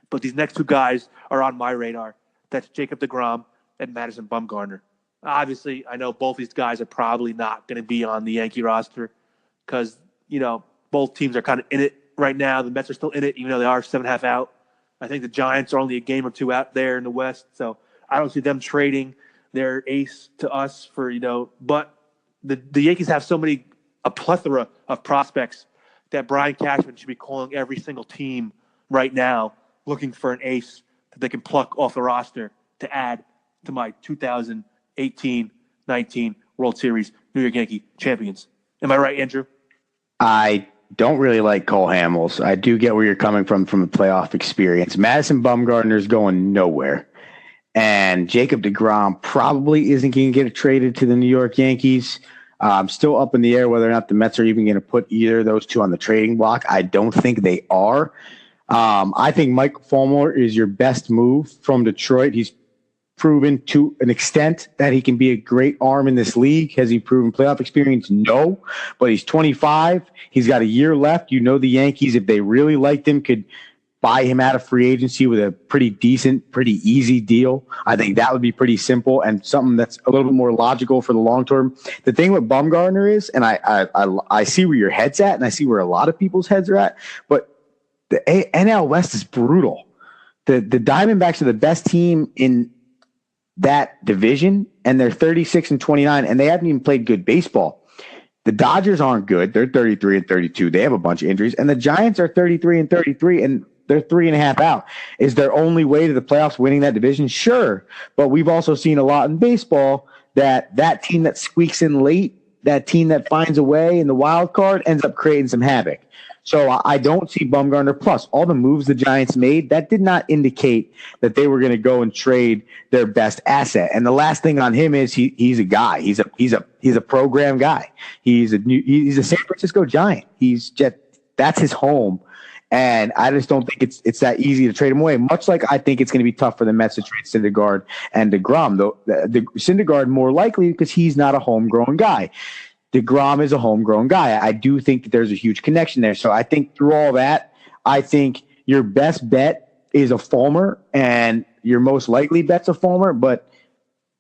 But these next two guys are on my radar. That's Jacob deGrom and Madison Bumgarner. Obviously, I know both these guys are probably not going to be on the Yankee roster because, both teams are kind of in it right now. The Mets are still in it, even though they are 7.5 out. I think the Giants are only a game or two out there in the West. So I don't see them trading their ace to us for, but the Yankees have a plethora of prospects that Brian Cashman should be calling every single team right now, looking for an ace that they can pluck off the roster to add to my 2018-19 World Series New York Yankee champions. Am I right, Andrew? I don't really like Cole Hamels. I do get where you're coming from a playoff experience. Madison Bumgarner's going nowhere. And Jacob deGrom probably isn't going to get traded to the New York Yankees. Still up in the air whether or not the Mets are even going to put either of those two on the trading block. I don't think they are. I think Mike Fulmer is your best move from Detroit. He's proven to an extent that he can be a great arm in this league. Has he proven playoff experience? No, but he's 25. He's got a year left. The Yankees, if they really liked him, could buy him out of free agency with a pretty decent, pretty easy deal. I think that would be pretty simple and something that's a little bit more logical for the long term. The thing with Bumgarner is, and I see where your head's at, and I see where a lot of people's heads are at, but the NL West is brutal. The Diamondbacks are the best team in that division, and they're 36-29, and they haven't even played good baseball. The Dodgers aren't good. They're 33-32. They have a bunch of injuries, and the Giants are 33-33, and they're 3.5 out. Is their only way to the playoffs winning that division? Sure, but we've also seen a lot in baseball that team that squeaks in late, that team that finds a way in the wild card, ends up creating some havoc. So I don't see Bumgarner. Plus, all the moves the Giants made, that did not indicate that they were going to go and trade their best asset. And the last thing on him is he's a guy. He's a program guy. He's a San Francisco Giant. That's his home. And I just don't think it's that easy to trade him away. Much like I think it's going to be tough for the Mets to trade Syndergaard and deGrom. Though the Syndergaard more likely because he's not a homegrown guy. deGrom is a homegrown guy. I do think that there's a huge connection there. So I think through all that, I think your best bet is a Fulmer, and your most likely bet's a Fulmer. But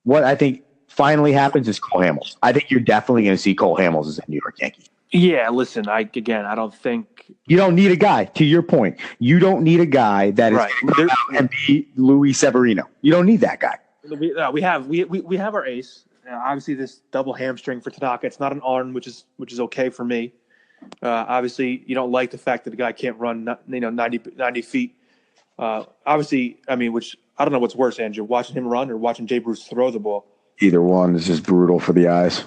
what I think finally happens is Cole Hamels. I think you're definitely going to see Cole Hamels as a New York Yankee. Yeah, listen, I don't think you don't need a guy. To your point, you don't need a guy that is going and be Luis Severino. You don't need that guy. We have our ace. Obviously, this double hamstring for Tanaka. It's not an arm, which is okay for me. Obviously, you don't like the fact that the guy can't run 90 feet. Obviously, which I don't know what's worse, Andrew, watching him run or watching Jay Bruce throw the ball. Either one is just brutal for the eyes.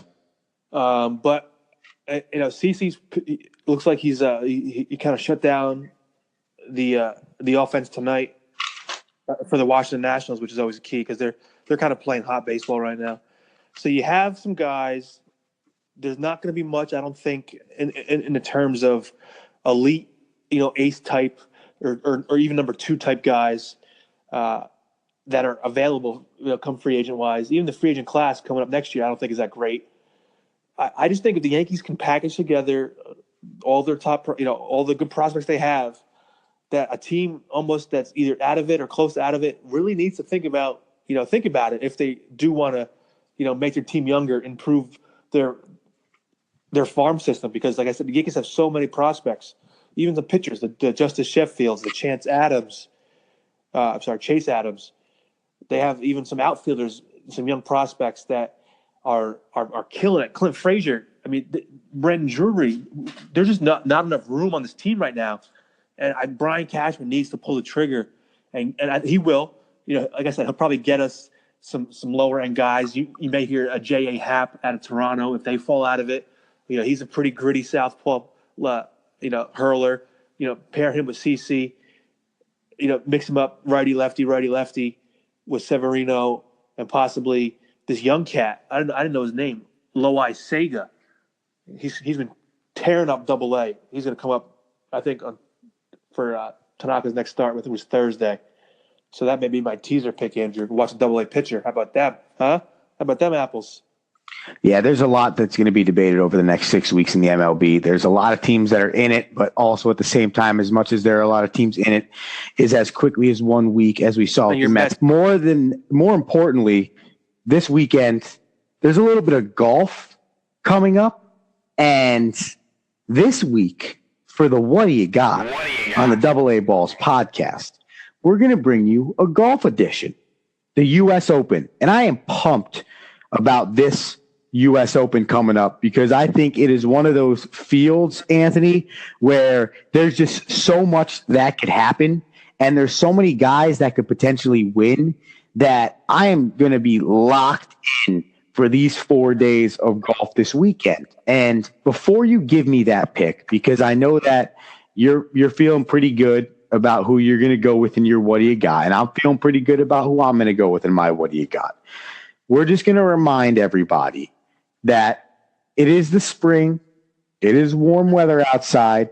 But CeCe's looks like he kind of shut down the offense tonight for the Washington Nationals, which is always a key because they're kind of playing hot baseball right now. So you have some guys. There's not going to be much, I don't think, in the terms of elite, ace type or even number 2 type guys that are available, come free agent wise. Even the free agent class coming up next year, I don't think is that great. I just think if the Yankees can package together all their top, all the good prospects they have, that a team almost that's either out of it or close to out of it really needs to think about it if they do want to, make their team younger, improve their farm system. Because, like I said, the Yankees have so many prospects, even the pitchers, the Justice Sheffields, the Chase Adams. They have even some outfielders, some young prospects that are killing it. Clint Frazier, Brendan Drury. There's just not enough room on this team right now. And Brian Cashman needs to pull the trigger, and he will. Like I said, he'll probably get us some lower end guys. You may hear a J.A. Happ out of Toronto if they fall out of it. He's a pretty gritty southpaw, hurler. Pair him with CeCe. mix him up righty lefty with Severino and possibly this young cat. I didn't know his name, Loai Sega. He's been tearing up Double-A. He's going to come up, I think, for Tanaka's next start. With it was Thursday. So that may be my teaser pick, Andrew. Watch a Double-A pitcher. How about that? Huh? How about them apples? Yeah, there's a lot that's going to be debated over the next 6 weeks in the MLB. There's a lot of teams that are in it, but also at the same time, as much as there are a lot of teams in it, is as quickly as 1 week, as we saw with the Mets. More importantly, this weekend, there's a little bit of golf coming up. And this week, for the What Do You Got on the DAAB Balls podcast, we're going to bring you a golf edition, the U.S. Open. And I am pumped about this U.S. Open coming up because I think it is one of those fields, Anthony, where there's just so much that could happen. And there's so many guys that could potentially win that I am going to be locked in for these 4 days of golf this weekend. And before you give me that pick, because I know that you're feeling pretty good about who you're going to go with in your What Do You Got, and I'm feeling pretty good about who I'm going to go with in my What Do You Got. We're just going to remind everybody that it is the spring, it is warm weather outside,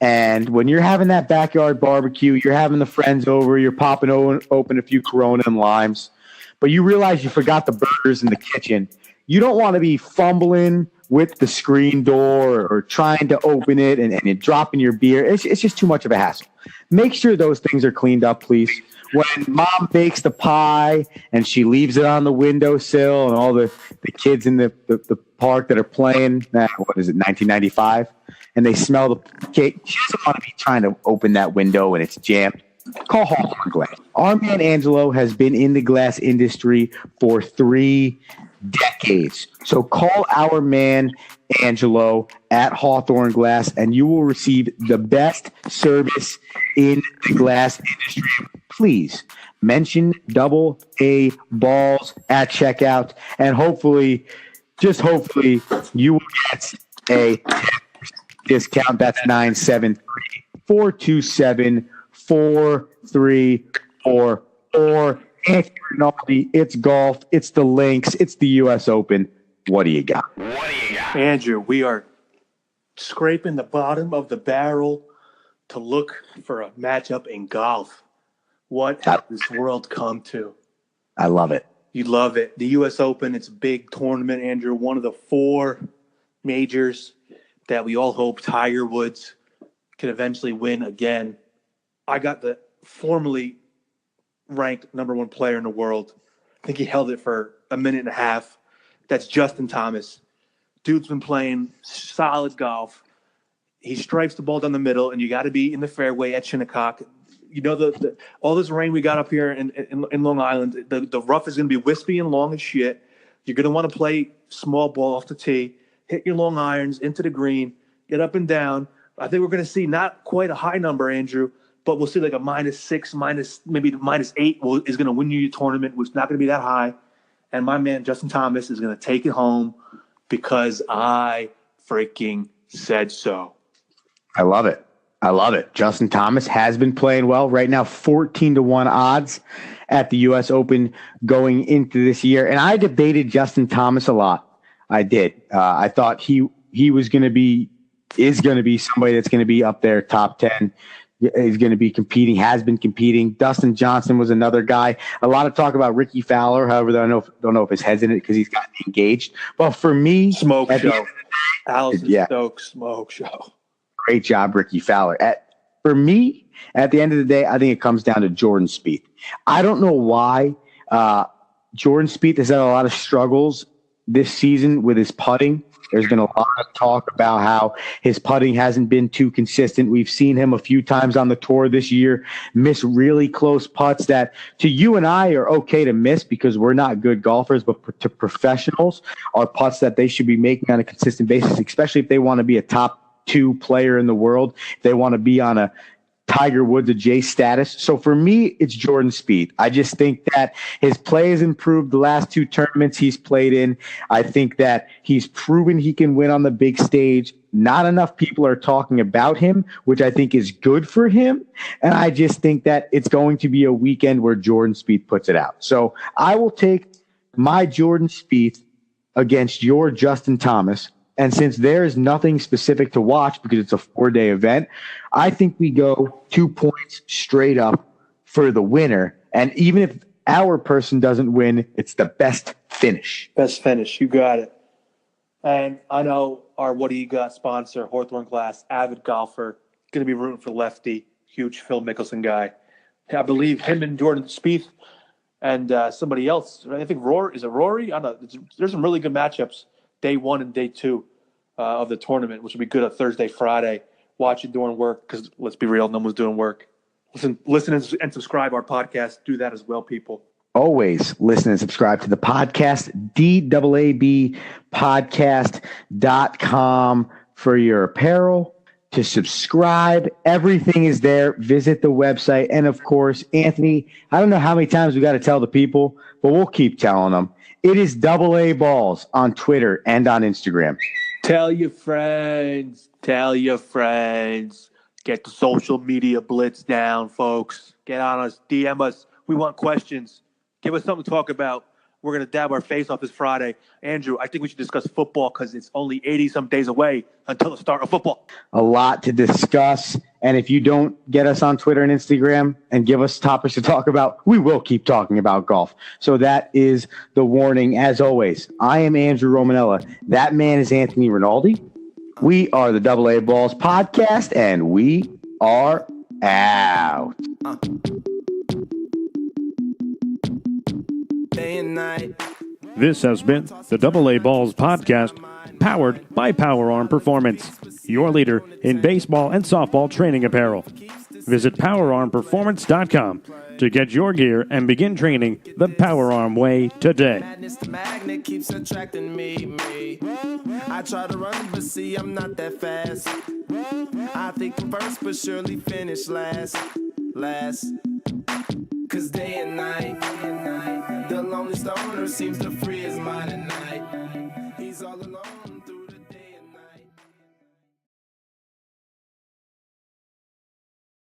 and when you're having that backyard barbecue, you're having the friends over, you're popping open a few Corona and limes, but you realize you forgot the burgers in the kitchen. You don't want to be fumbling with the screen door or trying to open it and dropping your beer. It's just too much of a hassle. Make sure those things are cleaned up, please. When mom bakes the pie and she leaves it on the windowsill and all the kids in the park that are playing, what is it, 1995, and they smell the cake, she doesn't want to be trying to open that window and it's jammed. Call Hawthorne Glass. Our man Angelo has been in the glass industry for 3 decades. So call our man Angelo at Hawthorne Glass and you will receive the best service in the glass industry. Please mention DAAB Balls at checkout and hopefully, just hopefully, you will get a 10% discount. That's 973-427-4344. Anthony Rinaldi, it's golf, it's the links, it's the U.S. Open. What do you got? Andrew, we are scraping the bottom of the barrel to look for a matchup in golf. What has this world come to? I love it. You love it. The U.S. Open, it's a big tournament, Andrew, one of the 4 majors that we all hope Tiger Woods can eventually win again. I got the formerly ranked number 1 player in the world. I think he held it for a minute and a half. That's Justin Thomas. Dude's been playing solid golf. He strikes the ball down the middle, and you got to be in the fairway at Shinnecock. You know, the all this rain we got up here in Long Island, the rough is going to be wispy and long as shit. You're going to want to play small ball off the tee, hit your long irons into the green, get up and down. I think we're going to see not quite a high number, Andrew, but we'll see like a -6, maybe -8 is going to win you your tournament, which is not going to be that high. And my man Justin Thomas is going to take it home because I freaking said so. I love it. I love it. Justin Thomas has been playing well. Right now, 14-1 odds at the U.S. Open going into this year. And I debated Justin Thomas a lot. I did. I thought he is going to be somebody that's going to be up there top 10. He's going to be competing, has been competing. Dustin Johnson was another guy. A lot of talk about Ricky Fowler. However, I don't know if his head's in it because he's gotten engaged. But for me, smoke show. Allison Stokes, smoke show. Great job, Ricky Fowler. For me, at the end of the day, I think it comes down to Jordan Spieth. I don't know why Jordan Spieth has had a lot of struggles this season with his putting. There's been a lot of talk about how his putting hasn't been too consistent. We've seen him a few times on the tour this year miss really close putts that to you and I are okay to miss because we're not good golfers, but to professionals are putts that they should be making on a consistent basis, especially if they want to be a top 2 player in the world. If they want to be on a Tiger Woods adjacent status. So for me, it's Jordan Spieth. I just think that his play has improved the last 2 tournaments he's played in. I think that he's proven he can win on the big stage. Not enough people are talking about him, which I think is good for him. And I just think that it's going to be a weekend where Jordan Spieth puts it out. So I will take my Jordan Spieth against your Justin Thomas. And since there is nothing specific to watch because it's a 4-day event, I think we go 2 points straight up for the winner. And even if our person doesn't win, it's the best finish. Best finish. You got it. And I know our Whataya Got sponsor, Hawthorne Glass, avid golfer, going to be rooting for Lefty, huge Phil Mickelson guy. I believe him and Jordan Spieth and somebody else. I think Rory. Is it Rory? I don't know. There's some really good matchups, day 1 and day 2 of the tournament, which will be good on Thursday, Friday. Watch it during work because let's be real, no one's doing work. Listen and subscribe our podcast. Do that as well, people. Always listen and subscribe to the podcast, DAAB Podcast.com for your apparel. To subscribe, everything is there. Visit the website. And of course, Anthony, I don't know how many times we got to tell the people, but we'll keep telling them. It is AA Balls on Twitter and on Instagram. Tell your friends. Tell your friends. Get the social media blitz down, folks. Get on us. DM us. We want questions. Give us something to talk about. We're going to dab our face off this Friday. Andrew, I think we should discuss football because it's only 80-some days away until the start of football. A lot to discuss. And if you don't get us on Twitter and Instagram and give us topics to talk about, we will keep talking about golf. So that is the warning. As always, I am Andrew Romanella. That man is Anthony Rinaldi. We are the AA Balls Podcast, and we are out. Day and night. This has been the AA Balls Podcast, powered by Power Arm Performance, your leader in baseball and softball training apparel. Visit PowerArmPerformance.com to get your gear and begin training the Power Arm way today. Madness, the magnet keeps attracting me. I try to run, but see, I'm not that fast. I think I'm first, but surely finish last. Cause day and night, the lonely stoner seems to free his mind at night. He's all alone.